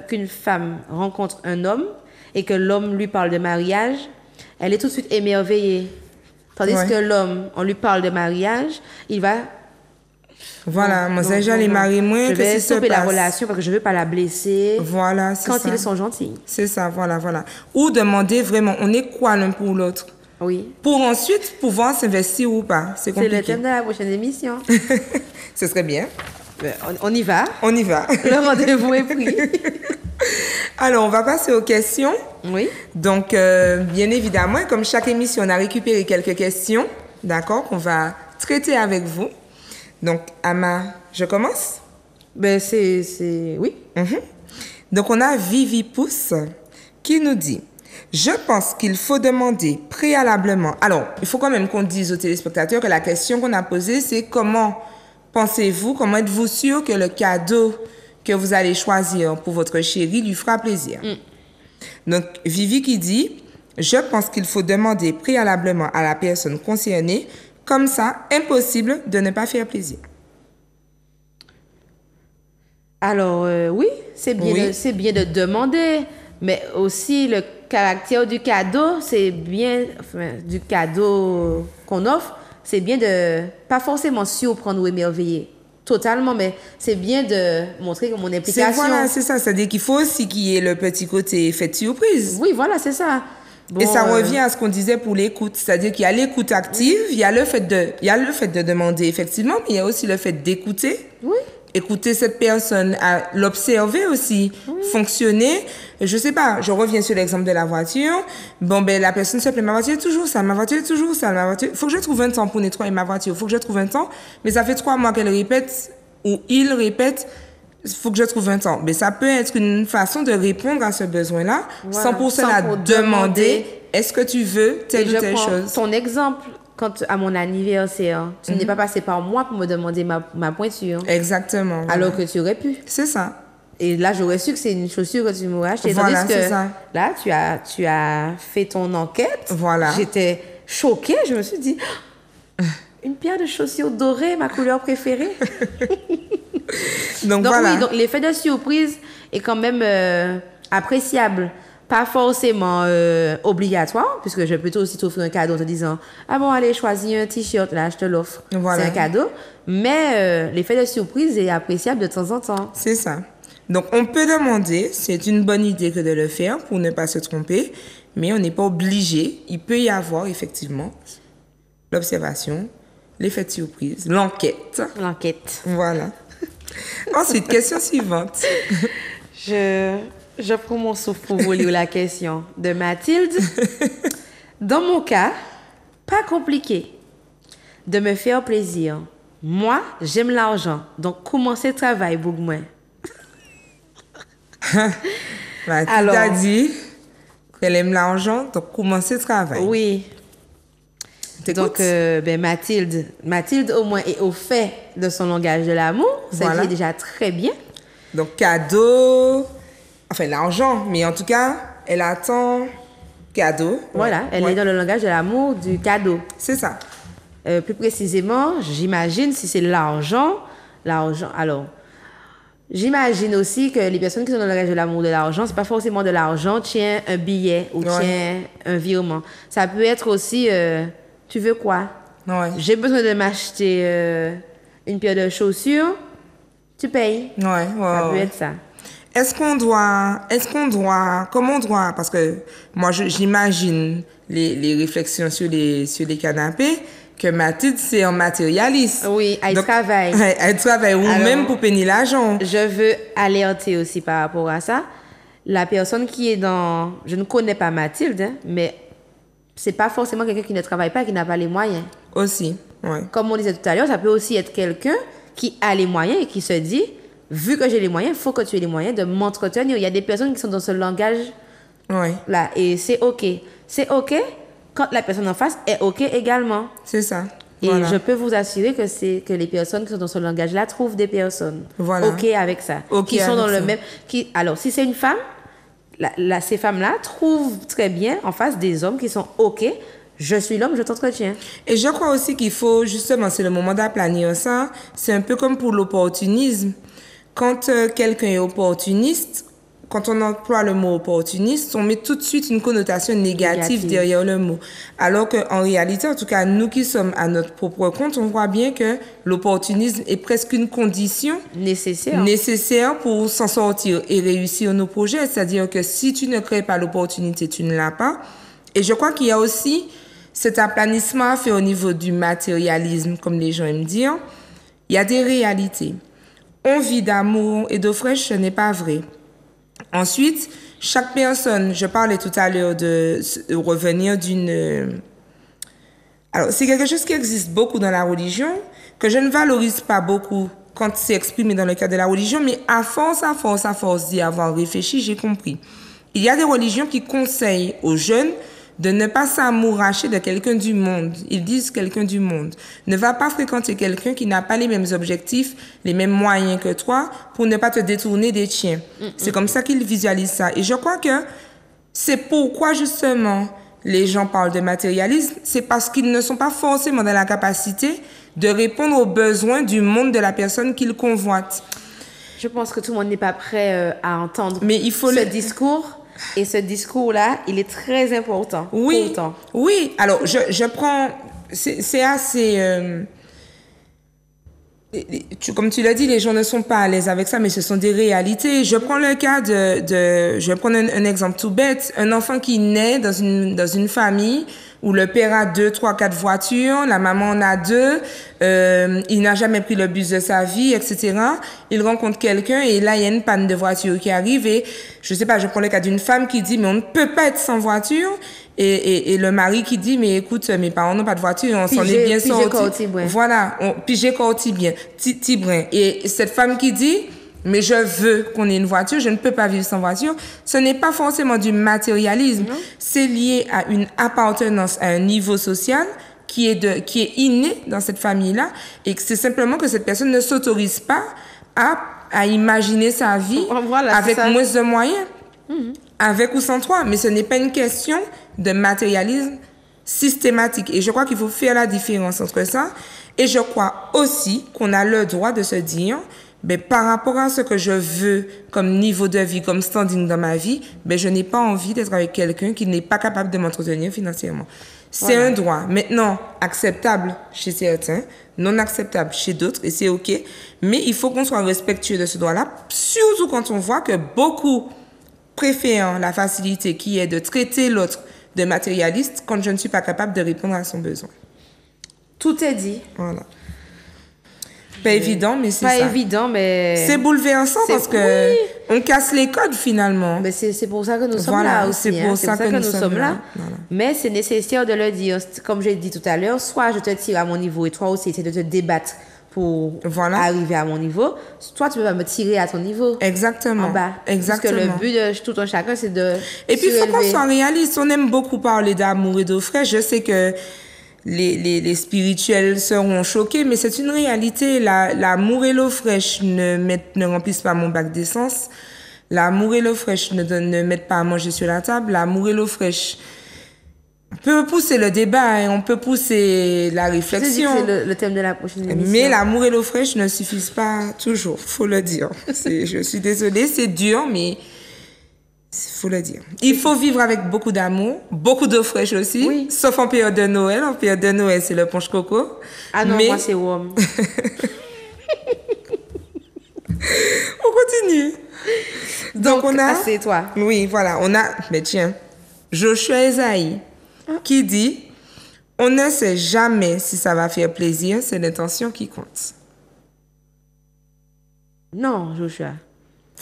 qu'une femme rencontre un homme et que l'homme lui parle de mariage, elle est tout de suite émerveillée. Tandis Ouais. que l'homme, on lui parle de mariage, il va... Voilà, moi, Non, c'est déjà non, les non. maris moins Je que vais si se stopper la passe. relation parce que je veux pas la blesser. Voilà, c'est Quand ça. ils sont gentils. C'est ça, voilà, voilà. Ou demander vraiment, on est quoi l'un pour l'autre? Oui. Pour ensuite pouvoir s'investir ou pas. C'est C'est compliqué. le thème de la prochaine émission. Ce serait bien. On y va. On y va. Le rendez-vous est pris. Alors, on va passer aux questions. Oui. Donc, bien évidemment, comme chaque émission, on a récupéré quelques questions, d'accord, qu'on va traiter avec vous. Donc, Ama, je commence? Ben, oui. Donc, on a Vivi Pousse qui nous dit « Je pense qu'il faut demander préalablement... » Alors, il faut quand même qu'on dise aux téléspectateurs que la question qu'on a posée, c'est comment pensez-vous, comment êtes-vous sûr que le cadeau que vous allez choisir pour votre chérie lui fera plaisir? Donc, Vivi qui dit Je pense qu'il faut demander préalablement à la personne concernée. Comme ça, impossible de ne pas faire plaisir. Alors, oui, c'est bien, Oui. c'est bien de demander, mais aussi le caractère du cadeau, c'est bien, enfin, du cadeau qu'on offre, c'est bien de pas forcément surprendre ou émerveiller totalement, mais c'est bien de montrer mon implication. Voilà, c'est ça. C'est-à-dire qu'il faut aussi qu'il y ait le petit côté fête surprise. Oui, voilà, c'est ça. Et Bon, ça revient à ce qu'on disait pour l'écoute. C'est-à-dire qu'il y a l'écoute active, il y a le fait de demander effectivement, mais il y a aussi le fait d'écouter. Oui. Écouter cette personne, à l'observer aussi, fonctionner. Je sais pas, je reviens sur l'exemple de la voiture. Bon, ben, la personne se plaît, ma voiture est toujours sale, ma voiture est toujours sale, ma voiture. Faut que je trouve un temps pour nettoyer ma voiture, faut que je trouve un temps. Mais ça fait 3 mois qu'elle répète, ou il répète, faut que je trouve un temps. Mais ça peut être une façon de répondre à ce besoin-là, Voilà. sans pour Sans cela pour demander, demander. est-ce que tu veux telle Et ou je telle prends chose. ton exemple, quand à mon anniversaire, tu n'es pas passé par moi pour me demander ma pointure, Exactement. Voilà. alors que tu aurais pu. C'est ça. Et là, j'aurais su que c'est une chaussure que tu m'aurais achetée. Voilà, Tandis c'est que ça. là, tu as fait ton enquête. Voilà. J'étais choquée. Je me suis dit, oh, une paire de chaussures dorées, ma couleur préférée. Donc, Donc voilà. oui, donc l'effet de surprise est quand même appréciable. Pas forcément obligatoire, puisque je peux aussi t'offrir un cadeau en te disant « Ah bon, allez, choisis un t-shirt, là, je te l'offre. Voilà. C'est un cadeau. Mais l'effet de surprise est appréciable de temps en temps. C'est ça. Donc, on peut demander, c'est une bonne idée que de le faire pour ne pas se tromper, mais on n'est pas obligé. Il peut y avoir, effectivement, l'observation, l'effet de surprise, l'enquête. L'enquête. Voilà. Ensuite, question suivante. Je prends mon souffle pour vous lire la question de Mathilde. Dans mon cas, pas compliqué de me faire plaisir. Moi, j'aime l'argent, donc commencer le travail pour moi. Mathilde Alors. a dit qu'elle aime l'argent, donc commencer le travail. Oui. T'écoutes? Donc, Mathilde au moins est au fait de son langage de l'amour. Ça Voilà. qui est déjà très bien. Donc, cadeau, enfin, l'argent, mais en tout cas, elle attend cadeau. Voilà, elle Ouais. est dans le langage de l'amour du cadeau. C'est ça. Plus précisément, j'imagine si c'est l'argent, alors, j'imagine aussi que les personnes qui sont dans le langage de l'amour de l'argent, c'est pas forcément de l'argent, tiens un billet ou Ouais. tiens un virement. Ça peut être aussi, tu veux quoi? Ouais. J'ai besoin de m'acheter une paire de chaussures, tu payes. Ouais, ouais, Ça peut ouais. être ça. Comment on doit, parce que moi, j'imagine les réflexions sur les canapés, que Mathilde, c'est un matérialiste. Oui, elle Donc, travaille. Elle travaille, ou Alors, même pour payer l'argent. Je veux alerter aussi par rapport à ça. La personne qui est dans... Je ne connais pas Mathilde, hein, mais c'est pas forcément quelqu'un qui ne travaille pas, qui n'a pas les moyens. Aussi, ouais. Comme on disait tout à l'heure, ça peut aussi être quelqu'un qui a les moyens et qui se dit, vu que j'ai les moyens, il faut que tu aies les moyens de m'entretenir. Il y a des personnes qui sont dans ce langage-là Ouais, et c'est OK. C'est OK quand la personne en face est OK également. c'est ça. Et Voilà. je peux vous assurer que les personnes qui sont dans ce langage-là trouvent des personnes Voilà. OK avec ça. OK qui sont dans avec le ça. même... alors, si c'est une femme, ces femmes-là trouvent très bien en face des hommes qui sont OK. Je suis l'homme, je t'entretiens. Et je crois aussi qu'il faut, justement, c'est le moment d'aplanir ça. C'est un peu comme pour l'opportunisme. Quand quelqu'un est opportuniste, quand on emploie le mot opportuniste, on met tout de suite une connotation négative derrière le mot. Alors qu'en réalité, en tout cas, nous qui sommes à notre propre compte, on voit bien que l'opportunisme est presque une condition nécessaire pour s'en sortir et réussir nos projets. C'est-à-dire que si tu ne crées pas l'opportunité, tu ne l'as pas. Et je crois qu'il y a aussi cet aplanissement fait au niveau du matérialisme, comme les gens aiment dire. Il y a des réalités. On vit d'amour et d'eau fraîche, ce n'est pas vrai. Ensuite, chaque personne, je parlais tout à l'heure de revenir d'une... Alors, c'est quelque chose qui existe beaucoup dans la religion, que je ne valorise pas beaucoup quand c'est exprimé dans le cadre de la religion, mais à force d'y avoir réfléchi, j'ai compris. Il y a des religions qui conseillent aux jeunes de ne pas s'amouracher de quelqu'un du monde. Ils disent quelqu'un du monde. Ne va pas fréquenter quelqu'un qui n'a pas les mêmes objectifs, les mêmes moyens que toi, pour ne pas te détourner des tiens. C'est comme ça qu'ils visualisent ça. Et je crois que c'est pourquoi, justement, les gens parlent de matérialisme, c'est parce qu'ils ne sont pas forcément dans la capacité de répondre aux besoins du monde de la personne qu'ils convoitent. Je pense que tout le monde n'est pas prêt à entendre Mais il faut ce discours. Et ce discours-là, il est très important. Oui, pourtant. oui. Alors, je prends... C'est assez... comme tu l'as dit, les gens ne sont pas à l'aise avec ça, mais ce sont des réalités. Je prends le cas je vais prendre un exemple tout bête. Un enfant qui naît dans une famille où le père a 2, 3, 4 voitures, la maman en a 2, il n'a jamais pris le bus de sa vie, etc. Il rencontre quelqu'un et là, il y a une panne de voiture qui arrive et, je sais pas, je prends le cas d'une femme qui dit, mais on ne peut pas être sans voiture. Et le mari qui dit, mais écoute, mes parents n'ont pas de voiture, on s'en est bien sortis. Voilà, pigé corti bien, tibrin. Et cette femme qui dit, mais je veux qu'on ait une voiture, je ne peux pas vivre sans voiture. Ce n'est pas forcément du matérialisme. C'est lié à une appartenance à un niveau social qui est inné dans cette famille-là et que c'est simplement que cette personne ne s'autorise pas à imaginer sa vie avec moins de moyens. Avec ou sans toi, mais ce n'est pas une question de matérialisme systématique. Et je crois qu'il faut faire la différence entre ça. Et je crois aussi qu'on a le droit de se dire, ben, par rapport à ce que je veux comme niveau de vie, comme standing dans ma vie, ben, je n'ai pas envie d'être avec quelqu'un qui n'est pas capable de m'entretenir financièrement. C'est un droit. Maintenant, acceptable chez certains, non acceptable chez d'autres, et c'est OK. Mais il faut qu'on soit respectueux de ce droit-là, surtout quand on voit que beaucoup préfèrent la facilité qui est de traiter l'autre de matérialiste quand je ne suis pas capable de répondre à son besoin. Tout est dit. Voilà. Pas évident, mais c'est ça. Pas évident, mais... C'est bouleversant parce que on casse les codes finalement. Mais c'est pour ça que nous sommes là aussi. C'est pour ça que nous sommes là. Voilà. Mais c'est nécessaire de le dire. Comme j'ai dit tout à l'heure, soit je te tire à mon niveau et toi aussi, c'est de te débattre pour arriver à mon niveau. Toi, tu peux pas me tirer à ton niveau. Exactement. En bas. Exactement. Parce que le but de tout un chacun, c'est de... Et puis, il faut qu'on soit réaliste. On aime beaucoup parler d'amour et d'eau fraîche. Je sais que les spirituels seront choqués, mais c'est une réalité. L'amour et l'eau fraîche ne remplissent pas mon bac d'essence. L'amour et l'eau fraîche ne mettent pas à manger sur la table. L'amour et l'eau fraîche... On peut pousser le débat et on peut pousser la réflexion. C'est le thème de la prochaine émission. Mais l'amour et l'eau fraîche ne suffisent pas toujours, faut le dire. Je suis désolée, c'est dur, mais faut le dire. Il faut vivre avec beaucoup d'amour, beaucoup d'eau fraîche aussi, sauf en période de Noël. En période de Noël, c'est le punch coco. Ah non, moi c'est warm. On continue. Donc on a... c'est toi. Oui, voilà, on a... Mais tiens, Joshua Esaïe qui dit, on ne sait jamais si ça va faire plaisir, c'est l'intention qui compte. Non, Joshua.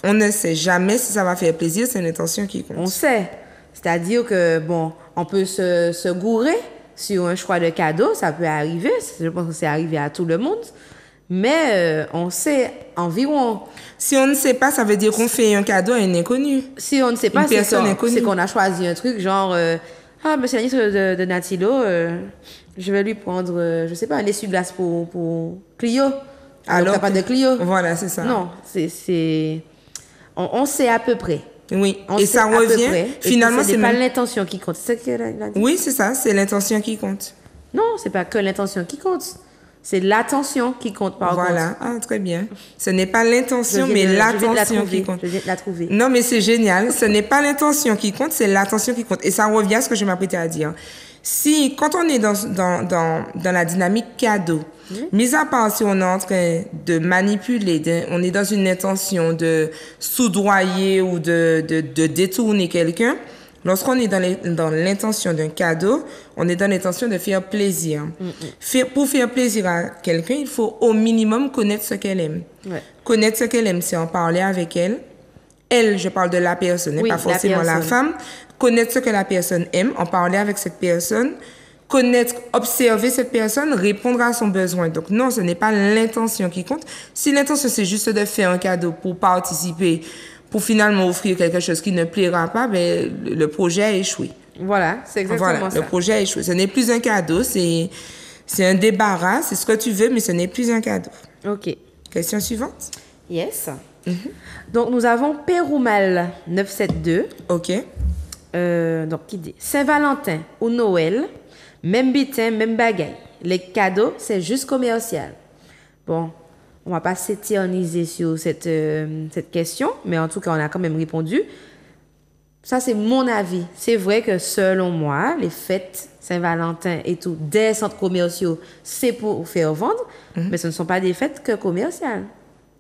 On ne sait jamais si ça va faire plaisir, c'est l'intention qui compte. On sait. C'est-à-dire que, bon, on peut se gourer sur un choix de cadeau, ça peut arriver, je pense que c'est arrivé à tout le monde, mais on sait environ... Si on ne sait pas, ça veut dire qu'on fait un cadeau à un inconnu. Si on ne sait pas, c'est qu'on a choisi un truc genre... ah, mais c'est la liste de Natilo. Je vais lui prendre, je sais pas, un essuie-glace pour Clio. Alors, t'as pas de Clio. Voilà, c'est ça. Non, on sait à peu près. Oui, et ça revient. Finalement, c'est pas l'intention qui compte. C'est ce qu'elle a dit. Oui, c'est ça, c'est l'intention qui compte. Non, c'est pas que l'intention qui compte. C'est l'attention qui compte, par contre. Voilà, très bien. Ce n'est pas l'intention, mais l'attention qui compte. Je viens de la trouver. Non, mais c'est génial. Ce n'est pas l'intention qui compte, c'est l'attention qui compte. Et ça revient à ce que je m'apprêtais à dire. Quand on est dans la dynamique cadeau, mis à part si on est en train de manipuler, on est dans une intention de soudoyer ou de détourner quelqu'un, lorsqu'on est dans l'intention d'un cadeau, on est dans l'intention de faire plaisir. Pour faire plaisir à quelqu'un, il faut au minimum connaître ce qu'elle aime. Ouais. Connaître ce qu'elle aime, c'est en parler avec elle. Elle, je parle de la personne, pas forcément la femme. Connaître ce que la personne aime, en parler avec cette personne. Connaître, observer cette personne, répondre à son besoin. Donc non, ce n'est pas l'intention qui compte. Si l'intention, c'est juste de faire un cadeau pour participer, pour finalement offrir quelque chose qui ne plaira pas, ben, le projet a échoué. Voilà, c'est exactement ça. Le projet a échoué. Ce n'est plus un cadeau, c'est un débarras, c'est ce que tu veux, mais ce n'est plus un cadeau. OK. Question suivante. Yes. Donc, nous avons Péroumal 972. OK. Donc, qui dit Saint-Valentin ou Noël, même bitin, même bagaille. Les cadeaux, c'est juste commercial. Bon, on va pas s'éterniser sur cette question, mais en tout cas, on a quand même répondu. Ça, c'est mon avis. C'est vrai que selon moi, les fêtes Saint-Valentin et tout, des centres commerciaux, c'est pour faire vendre, mais ce ne sont pas des fêtes que commerciales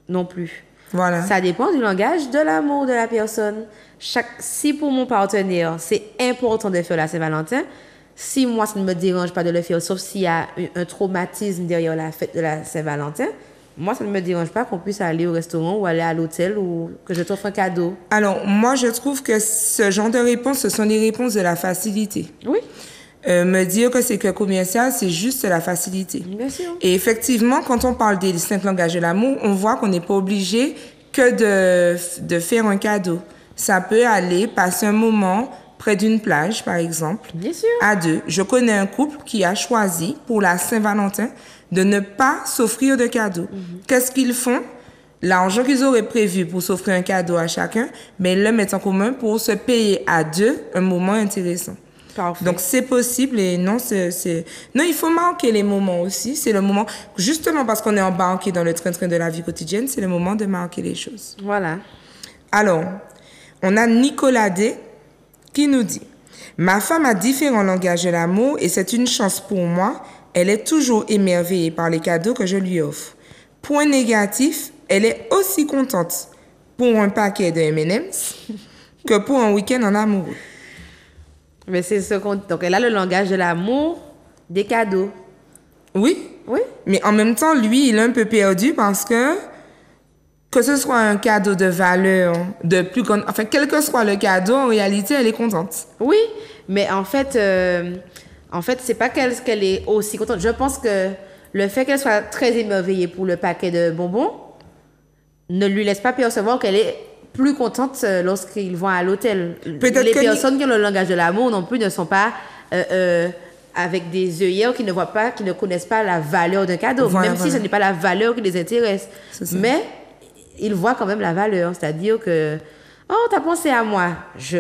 non plus. Voilà. Ça dépend du langage de l'amour de la personne. Si pour mon partenaire, c'est important de faire la Saint-Valentin, si moi, ça ne me dérange pas de le faire, sauf s'il y a un traumatisme derrière la fête de la Saint-Valentin, moi, ça ne me dérange pas qu'on puisse aller au restaurant ou aller à l'hôtel ou que je t'offre un cadeau. Alors, moi, je trouve que ce genre de réponses, ce sont des réponses de la facilité. Oui. Me dire que c'est que commercial, c'est juste la facilité. Bien sûr. Et effectivement, quand on parle des 5 langages de l'amour, on voit qu'on n'est pas obligé que de faire un cadeau. Ça peut aller passer un moment près d'une plage, par exemple, Bien sûr. à 2. Je connais un couple qui a choisi, pour la Saint-Valentin, de ne pas s'offrir de cadeaux. Qu'est-ce qu'ils font? L'argent qu'ils auraient prévu pour s'offrir un cadeau à chacun, mais ils le mettent en commun pour se payer à 2 un moment intéressant. Parfait. Donc, c'est possible et non, non, il faut marquer les moments aussi. C'est le moment, justement parce qu'on est embarqué dans le train-train de la vie quotidienne, c'est le moment de marquer les choses. Voilà. Alors, on a Nicolas D qui nous dit « Ma femme a différents langages de l'amour et c'est une chance pour moi. Elle est toujours émerveillée par les cadeaux que je lui offre. Point négatif, elle est aussi contente pour un paquet de M&M's que pour un week-end en amoureux. » Mais c'est ce qu'on... Donc, elle a le langage de l'amour des cadeaux. Oui, Oui. mais en même temps, lui, il est un peu perdu parce que ce soit un cadeau de valeur, de plus grande... Enfin, quel que soit le cadeau, en réalité, elle est contente. Oui, mais en fait, c'est pas qu'elle est aussi contente. Je pense que le fait qu'elle soit très émerveillée pour le paquet de bonbons ne lui laisse pas percevoir qu'elle est plus contente lorsqu'ils vont à l'hôtel. Les personnes qui ont le langage de l'amour non plus ne sont pas avec des œillères qui ne voient pas, qui ne connaissent pas la valeur d'un cadeau, même si ce n'est pas la valeur qui les intéresse. Mais ils voient quand même la valeur, c'est-à-dire que oh, t'as pensé à moi.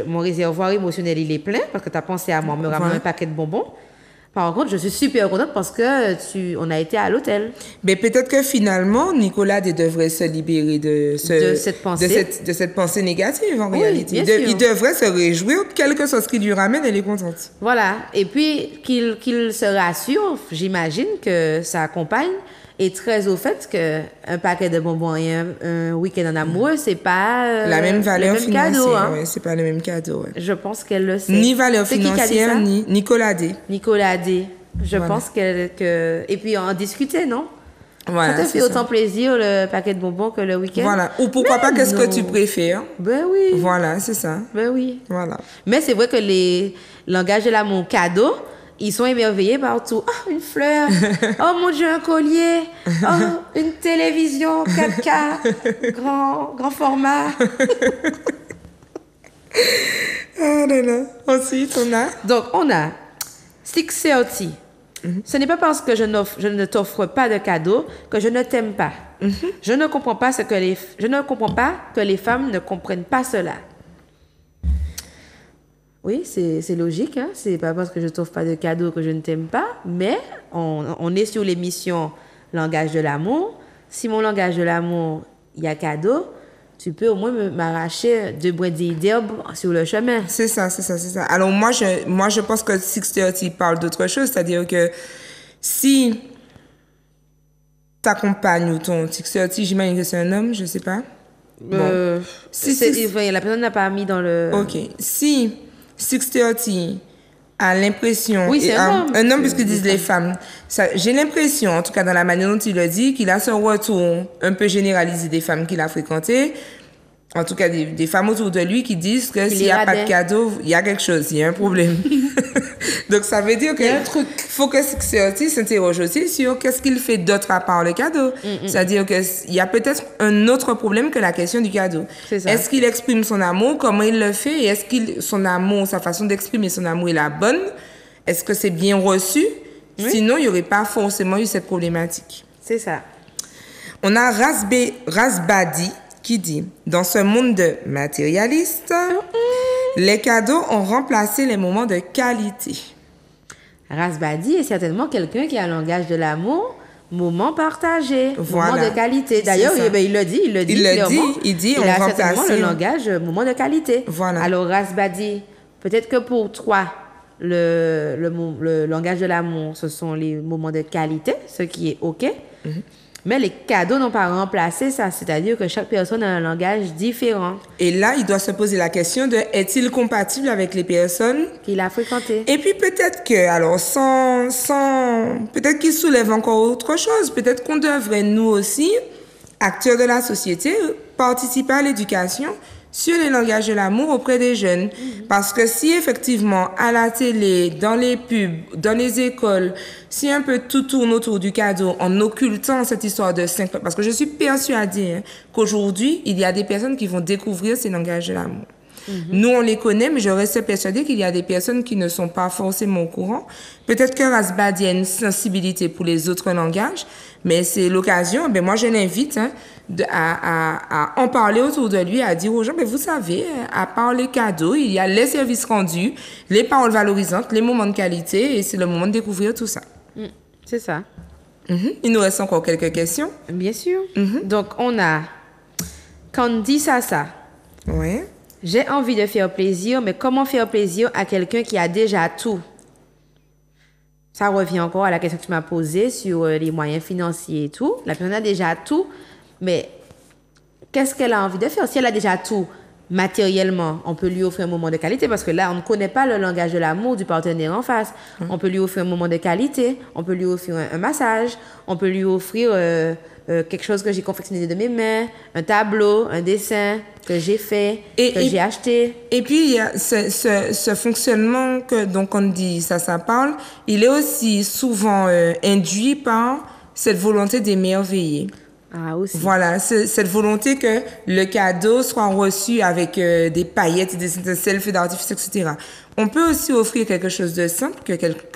Mon réservoir émotionnel, il est plein parce que t'as pensé à moi, me ramener un paquet de bonbons. Par contre, je suis super contente parce que on a été à l'hôtel. Mais peut-être que finalement, Nicolas devrait se libérer de cette pensée négative, en réalité. Il devrait se réjouir, quel que soit ce qu'il lui ramène, elle est contente. Voilà. Et puis, qu'il se rassure, j'imagine que sa compagne est très au fait qu'un paquet de bonbons et un week-end en amoureux, c'est pas la même valeur financière. Cadeau, hein. Ouais, c'est pas le même cadeau. Ouais. Je pense qu'elle le sait. Ni valeur financière, ni Nicolas D. Nicolas D. Je pense que... Et puis en discuter, non? Voilà, ça te fait autant plaisir le paquet de bonbons que le week-end. Voilà. Ou pourquoi pas, qu'est-ce que tu préfères? Ben oui. Voilà, c'est ça. Ben oui. Voilà. Mais c'est vrai que les langages de l'amour cadeau, ils sont émerveillés partout. Oh, une fleur. Oh mon Dieu, un collier. Oh, une télévision 4K. Grand format. Ah là là. Ensuite, on a... Donc, on a 630. Ce n'est pas parce que je ne t'offre pas de cadeau que je ne t'aime pas. Je ne comprends pas que les femmes ne comprennent pas cela. Oui, c'est logique. Hein? C'est pas parce que je t'offre pas de cadeau que je ne t'aime pas. Mais on est sur l'émission Langage de l'amour. Si mon langage de l'amour, il y a cadeau, tu peux au moins m'arracher 2 brindilles d'herbe sur le chemin. C'est ça. Alors moi, je pense que 630 parle d'autre chose. C'est-à-dire que si ta compagne ou ton 630, j'imagine que c'est un homme, je sais pas. Bon. La personne n'a pas mis dans le... OK. Si 630 a l'impression... Oui, c'est un homme. Un homme, puisqu'ils disent les femmes. J'ai l'impression, en tout cas dans la manière dont il le dit, qu'il a ce retour un peu généralisé des femmes qu'il a fréquentées. En tout cas, des femmes autour de lui qui disent que s'il n'y a pas de cadeau, il y a quelque chose, il y a un problème. Donc, ça veut dire qu'il y a un truc. Il faut que 630 s'interroge aussi sur qu'est-ce qu'il fait d'autre à part le cadeau. C'est-à-dire qu'il y a peut-être un autre problème que la question du cadeau. Est-ce qu'il exprime son amour? Comment il le fait? Et est-ce que son amour, sa façon d'exprimer son amour est la bonne? Est-ce que c'est bien reçu? Oui. Sinon, il n'y aurait pas forcément eu cette problématique. C'est ça. On a Rasbadi qui dit « Dans ce monde de matérialistes, Les cadeaux ont remplacé les moments de qualité. Rasbadi est certainement quelqu'un qui a un langage de l'amour, moment partagé, Voilà. moment de qualité. D'ailleurs, C'est ça. il le dit clairement. Il dit, il on a remplace. certainement le langage moment de qualité. Voilà. Alors, Rasbadi, peut-être que pour toi, le langage de l'amour, ce sont les moments de qualité, ce qui est OK. Mais les cadeaux n'ont pas remplacé ça, c'est-à-dire que chaque personne a un langage différent Et là, il doit se poser la question de est-il compatible avec les personnes? qu'il a fréquenté. Et puis peut-être que, alors, peut-être qu'il soulève encore autre chose. Peut-être qu'on devrait, nous aussi, acteurs de la société, participer à l'éducation sur les langages de l'amour auprès des jeunes. Parce que si effectivement, à la télé, dans les pubs, dans les écoles, si un peu tout tourne autour du cadeau en occultant cette histoire de 5... Parce que je suis persuadée qu'aujourd'hui, il y a des personnes qui vont découvrir ces langages de l'amour. Nous, on les connaît, mais je reste persuadée qu'il y a des personnes qui ne sont pas forcément au courant. Peut-être que Rasbadi a une sensibilité pour les autres langages, mais c'est l'occasion, moi je l'invite à en parler autour de lui, à dire aux gens, vous savez, à part les cadeaux, il y a les services rendus, les paroles valorisantes, les moments de qualité, et c'est le moment de découvrir tout ça. C'est ça. Il nous reste encore quelques questions. Bien sûr. Donc, on a Candy Sassa. Oui. J'ai envie de faire plaisir, mais comment faire plaisir à quelqu'un qui a déjà tout? Ça revient encore à la question que tu m'as posée sur les moyens financiers et tout. La personne a déjà tout, mais qu'est-ce qu'elle a envie de faire? Si elle a déjà tout matériellement, on peut lui offrir un moment de qualité parce que là, on ne connaît pas le langage de l'amour du partenaire en face. On peut lui offrir un moment de qualité, on peut lui offrir un massage, on peut lui offrir quelque chose que j'ai confectionné de mes mains, un tableau, un dessin que j'ai fait, que j'ai acheté. Et puis, il y a ce fonctionnement que, donc, on dit, ça parle, il est aussi souvent induit par cette volonté d'émerveiller. Ah, aussi. Voilà, cette volonté que le cadeau soit reçu avec des paillettes, des étincelles, feux d'artifice, etc. On peut aussi offrir quelque chose de simple que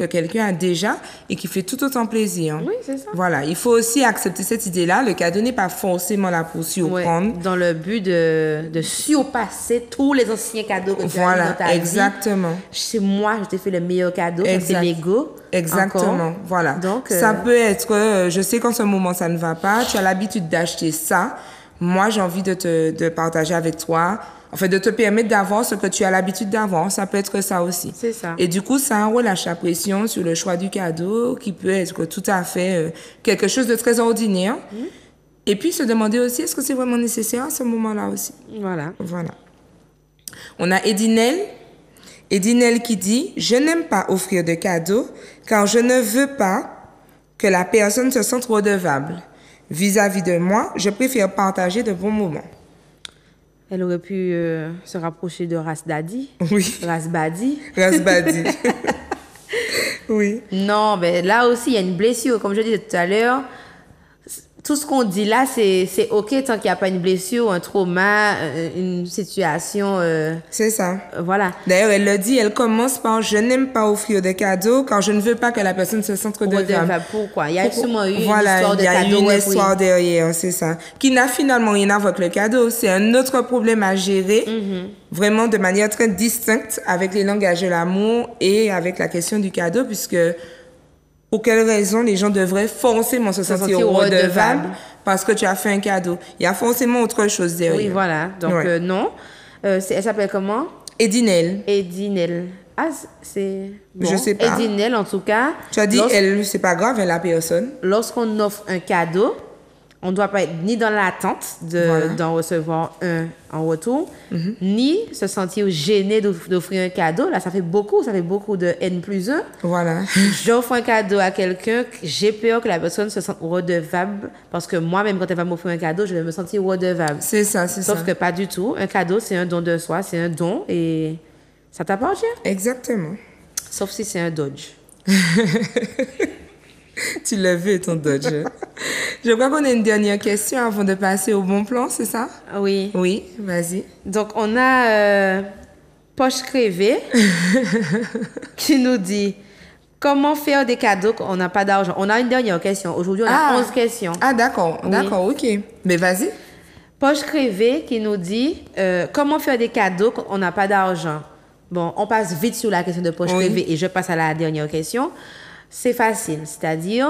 quelqu'un a déjà et qui fait tout autant plaisir. Oui, c'est ça. Voilà, il faut aussi accepter cette idée-là. Le cadeau n'est pas forcément là pour surprendre. Ouais, dans le but de surpasser tous les anciens cadeaux que tu as eu dans ta vie. Exactement. Chez moi, je t'ai fait le meilleur cadeau, c'est Lego. Exactement, encore. voilà. Donc, ça peut être, je sais qu'en ce moment ça ne va pas, tu as l'habitude d'acheter ça. Moi, j'ai envie de partager avec toi, enfin de te permettre d'avoir ce que tu as l'habitude d'avoir. Ça peut être ça aussi. C'est ça. Et du coup, ça relâche la pression sur le choix du cadeau qui peut être tout à fait quelque chose de très ordinaire. Et puis se demander aussi, est-ce que c'est vraiment nécessaire à ce moment-là aussi? Voilà. Voilà. On a Edinel. Edinel qui dit « Je n'aime pas offrir de cadeaux car je ne veux pas que la personne se sente redevable. Vis-à-vis de moi, je préfère partager de bons moments. » Elle aurait pu se rapprocher de Rasbadi. Oui. Rasbadi. Rasbadi. Oui. Non, mais là aussi, il y a une blessure. Comme je disais tout à l'heure, tout ce qu'on dit là, c'est OK tant qu'il n'y a pas une blessure, un trauma, une situation... c'est ça. Voilà. D'ailleurs, elle le dit, elle commence par « Je n'aime pas offrir de cadeaux car je ne veux pas que la personne se sente redevable. » Pourquoi? Il y a sûrement eu une Voilà, histoire de il y a cadeau. une histoire derrière, c'est ça. Qui n'a finalement rien à voir avec le cadeau. C'est un autre problème à gérer, vraiment de manière très distincte avec les langages de l'amour et avec la question du cadeau, puisque... Pour quelle raison les gens devraient forcément se sentir redevables parce que tu as fait un cadeau? Il y a forcément autre chose derrière. Oui, voilà. Donc, non. Elle s'appelle comment? Edinel. Edinel. Ah, c'est... Bon. Je sais pas. Edinel, en tout cas. Tu as dit, elle, c'est pas grave, elle la personne. Lorsqu'on offre un cadeau, on ne doit pas être ni dans l'attente d'en recevoir un en retour, ni se sentir gêné d'offrir un cadeau. Là, ça fait beaucoup de N+1. Voilà. J'offre un cadeau à quelqu'un, j'ai peur que la personne se sente redevable, parce que moi-même, quand elle va m'offrir un cadeau, je vais me sentir redevable. C'est ça, c'est ça. Sauf que pas du tout. Un cadeau, c'est un don de soi, c'est un don, et ça t'appartient. Exactement. Sauf si c'est un Dodge. Tu l'as vu, ton Dodge. Je crois qu'on a une dernière question avant de passer au bon plan, c'est ça? Oui. Oui, vas-y. Donc, on a Poche Crevée qui nous dit comment faire des cadeaux quand on n'a pas d'argent. On a une dernière question. Aujourd'hui, on a 11 questions. Ah, d'accord, d'accord, ok. Mais vas-y. Poche crevée qui nous dit comment faire des cadeaux quand on n'a pas d'argent. Bon, on passe vite sur la question de poche crevée et je passe à la dernière question. C'est facile, c'est-à-dire,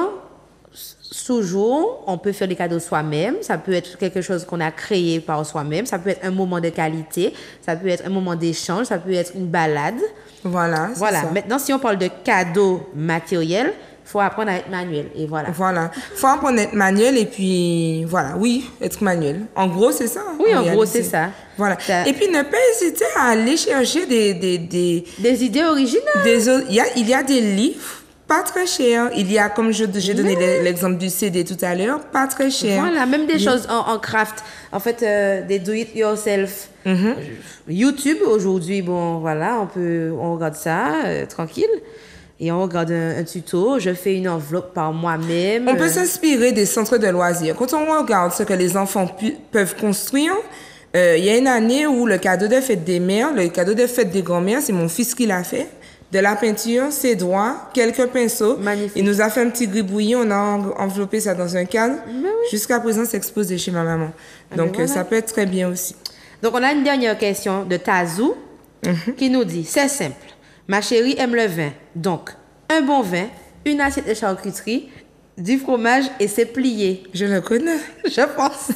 toujours, on peut faire des cadeaux soi-même. Ça peut être quelque chose qu'on a créé par soi-même. Ça peut être un moment de qualité. Ça peut être un moment d'échange. Ça peut être une balade. Voilà. Voilà. Maintenant, si on parle de cadeaux matériels, il faut apprendre à être manuel. Et voilà. Voilà. Il faut apprendre à être manuel et puis, voilà, oui, être manuel. En gros, c'est ça. Oui, en gros, c'est ça. Voilà. Ça... Et puis, ne pas hésiter à aller chercher des idées originales. Il y a des livres pas très chers. Il y a, comme j'ai donné l'exemple du CD tout à l'heure, pas très cher. Voilà, même des choses en craft. En fait, des do-it-yourself. YouTube, aujourd'hui, bon, voilà, on regarde ça tranquille. Et on regarde un tuto, je fais une enveloppe par moi-même. On peut s'inspirer des centres de loisirs. Quand on regarde ce que les enfants peuvent construire, il y a une année où le cadeau de fête des mères, le cadeau de fête des grands-mères, c'est mon fils qui l'a fait. De la peinture, ses doigts, quelques pinceaux. Magnifique. Il nous a fait un petit gribouillis, on a enveloppé ça dans un cadre. Oui. Jusqu'à présent, c'est exposé chez ma maman. Donc, voilà. Ça peut être très bien aussi. Donc, on a une dernière question de Tazou qui nous dit, c'est simple. Ma chérie aime le vin. Donc, un bon vin, une assiette de charcuterie, du fromage et c'est plié. Je le connais. Je pense.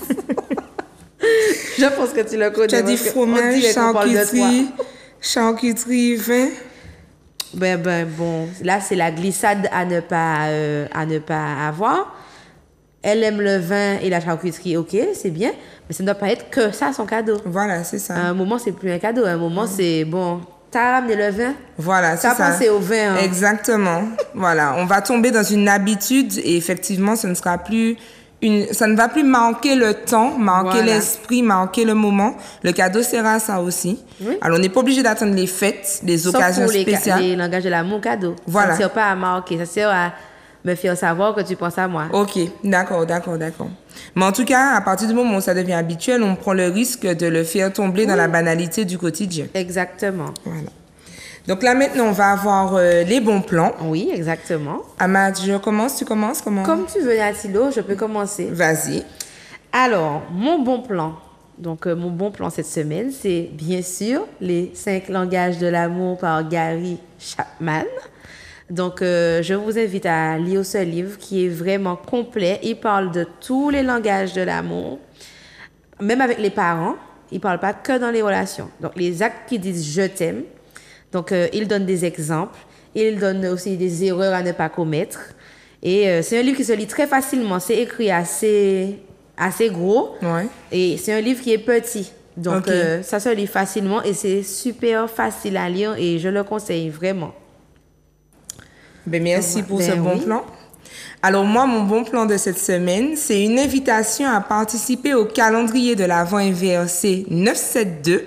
Je pense que tu le connais. Tu as dit fromage, charcuterie, vin. Bon, là, c'est la glissade à ne pas avoir. Elle aime le vin et la charcuterie, ok, c'est bien. Mais ça ne doit pas être que ça, son cadeau. Voilà, c'est ça. À un moment, c'est plus un cadeau. À un moment, c'est bon... T'as ramené le vin? Voilà, c'est ça. T'as pensé au vin. Hein? Exactement. Voilà, on va tomber dans une habitude et effectivement, ça ne va plus marquer le temps, marquer l'esprit, marquer le moment. Le cadeau sera à ça aussi. Oui. Alors, on n'est pas obligé d'attendre les fêtes, les occasions spéciales. Les langages de l'amour cadeau. Voilà. Ça ne sert pas à marquer, ça sert à me faire savoir que tu penses à moi. Ok, d'accord. Mais en tout cas, à partir du moment où ça devient habituel, on prend le risque de le faire tomber dans la banalité du quotidien. Exactement. Voilà. Donc là, maintenant, on va avoir les bons plans. Oui, exactement. Amad, tu commences? Comment? Comme tu veux, Natilo, je peux commencer. Vas-y. Alors, mon bon plan. Donc, mon bon plan cette semaine, c'est bien sûr les 5 langages de l'amour par Gary Chapman. Donc, je vous invite à lire ce livre qui est vraiment complet. Il parle de tous les langages de l'amour, même avec les parents. Il ne parle pas que dans les relations. Donc, les actes qui disent « je t'aime ». Donc, il donne des exemples. Il donne aussi des erreurs à ne pas commettre. Et c'est un livre qui se lit très facilement. C'est écrit assez gros. Ouais. Et c'est un livre qui est petit. Donc, ça se lit facilement et c'est super facile à lire et je le conseille vraiment. Ben, merci pour ce bon plan. Alors moi, mon bon plan de cette semaine, c'est une invitation à participer au calendrier de l'Avent inversé 972,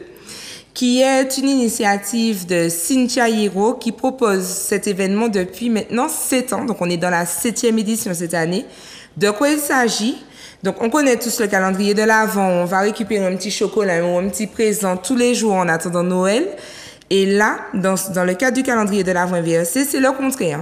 qui est une initiative de Cynthia Hiro qui propose cet événement depuis maintenant 7 ans. Donc on est dans la 7e édition cette année. De quoi il s'agit? Donc on connaît tous le calendrier de l'Avent. On va récupérer un petit chocolat ou un petit présent tous les jours en attendant Noël. Et là, dans le cadre du calendrier de l'Avent inversé, c'est le contraire.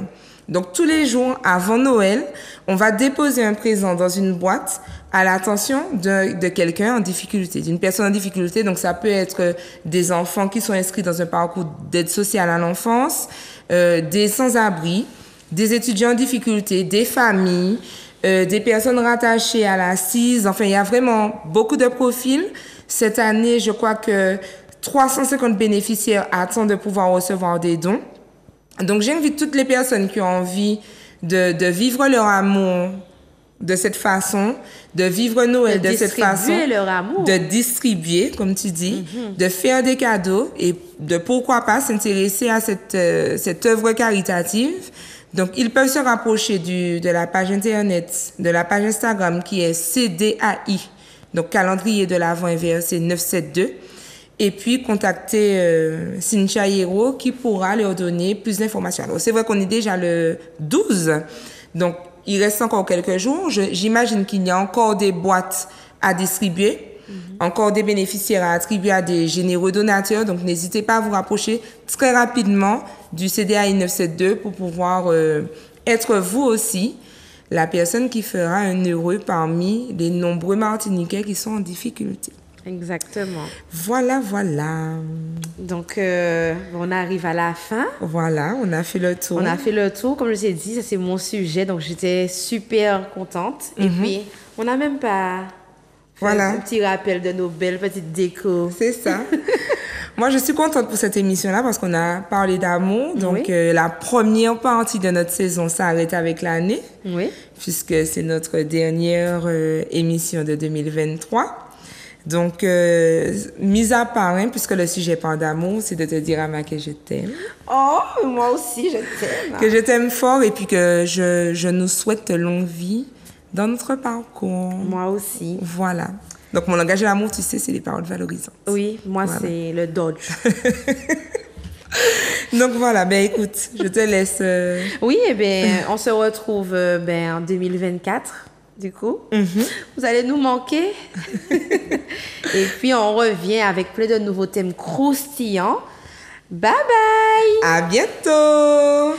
Donc, tous les jours avant Noël, on va déposer un présent dans une boîte à l'attention de quelqu'un en difficulté, d'une personne en difficulté. Donc, ça peut être des enfants qui sont inscrits dans un parcours d'aide sociale à l'enfance, des sans-abri, des étudiants en difficulté, des familles, des personnes rattachées à la CISE. Enfin, il y a vraiment beaucoup de profils. Cette année, je crois que 350 bénéficiaires attendent de pouvoir recevoir des dons. Donc, j'invite toutes les personnes qui ont envie de vivre leur amour de cette façon, de vivre Noël de cette façon, leur amour. De distribuer, comme tu dis, de faire des cadeaux et de pourquoi pas s'intéresser à cette œuvre caritative. Donc, ils peuvent se rapprocher de la page Internet, de la page Instagram qui est CDAI, donc calendrier de l'Avent inversé 972. Et puis, contacter Cynthia Hiro qui pourra leur donner plus d'informations. Alors, c'est vrai qu'on est déjà le 12, donc il reste encore quelques jours. J'imagine qu'il y a encore des boîtes à distribuer, encore des bénéficiaires à attribuer à des généreux donateurs. Donc, n'hésitez pas à vous rapprocher très rapidement du CDAI 972 pour pouvoir être vous aussi la personne qui fera un heureux parmi les nombreux Martiniquais qui sont en difficulté. Exactement. Voilà, voilà. Donc, on arrive à la fin. Voilà, on a fait le tour. On a fait le tour. Comme je t'ai dit, ça, c'est mon sujet. Donc, j'étais super contente. Et puis, on n'a même pas fait Voilà. un petit rappel de nos belles petites décos. C'est ça. Moi, je suis contente pour cette émission-là parce qu'on a parlé d'amour. Donc, Oui. la première partie de notre saison s'arrête avec l'année, Oui. puisque c'est notre dernière émission de 2023. Donc, mis à part, hein, puisque le sujet parle d'amour, c'est de te dire, Ama, que je t'aime. Oh, moi aussi, je t'aime. Que je t'aime fort et puis que je nous souhaite longue vie dans notre parcours. Moi aussi. Voilà. Donc, mon langage de l'amour, tu sais, c'est les paroles valorisantes. Oui, moi, Voilà. c'est le Dodge. Donc, voilà. Ben, écoute, je te laisse... Oui, eh bien, on se retrouve en 2024, du coup. Vous allez nous manquer. Et puis, on revient avec plein de nouveaux thèmes croustillants. Bye bye! À bientôt!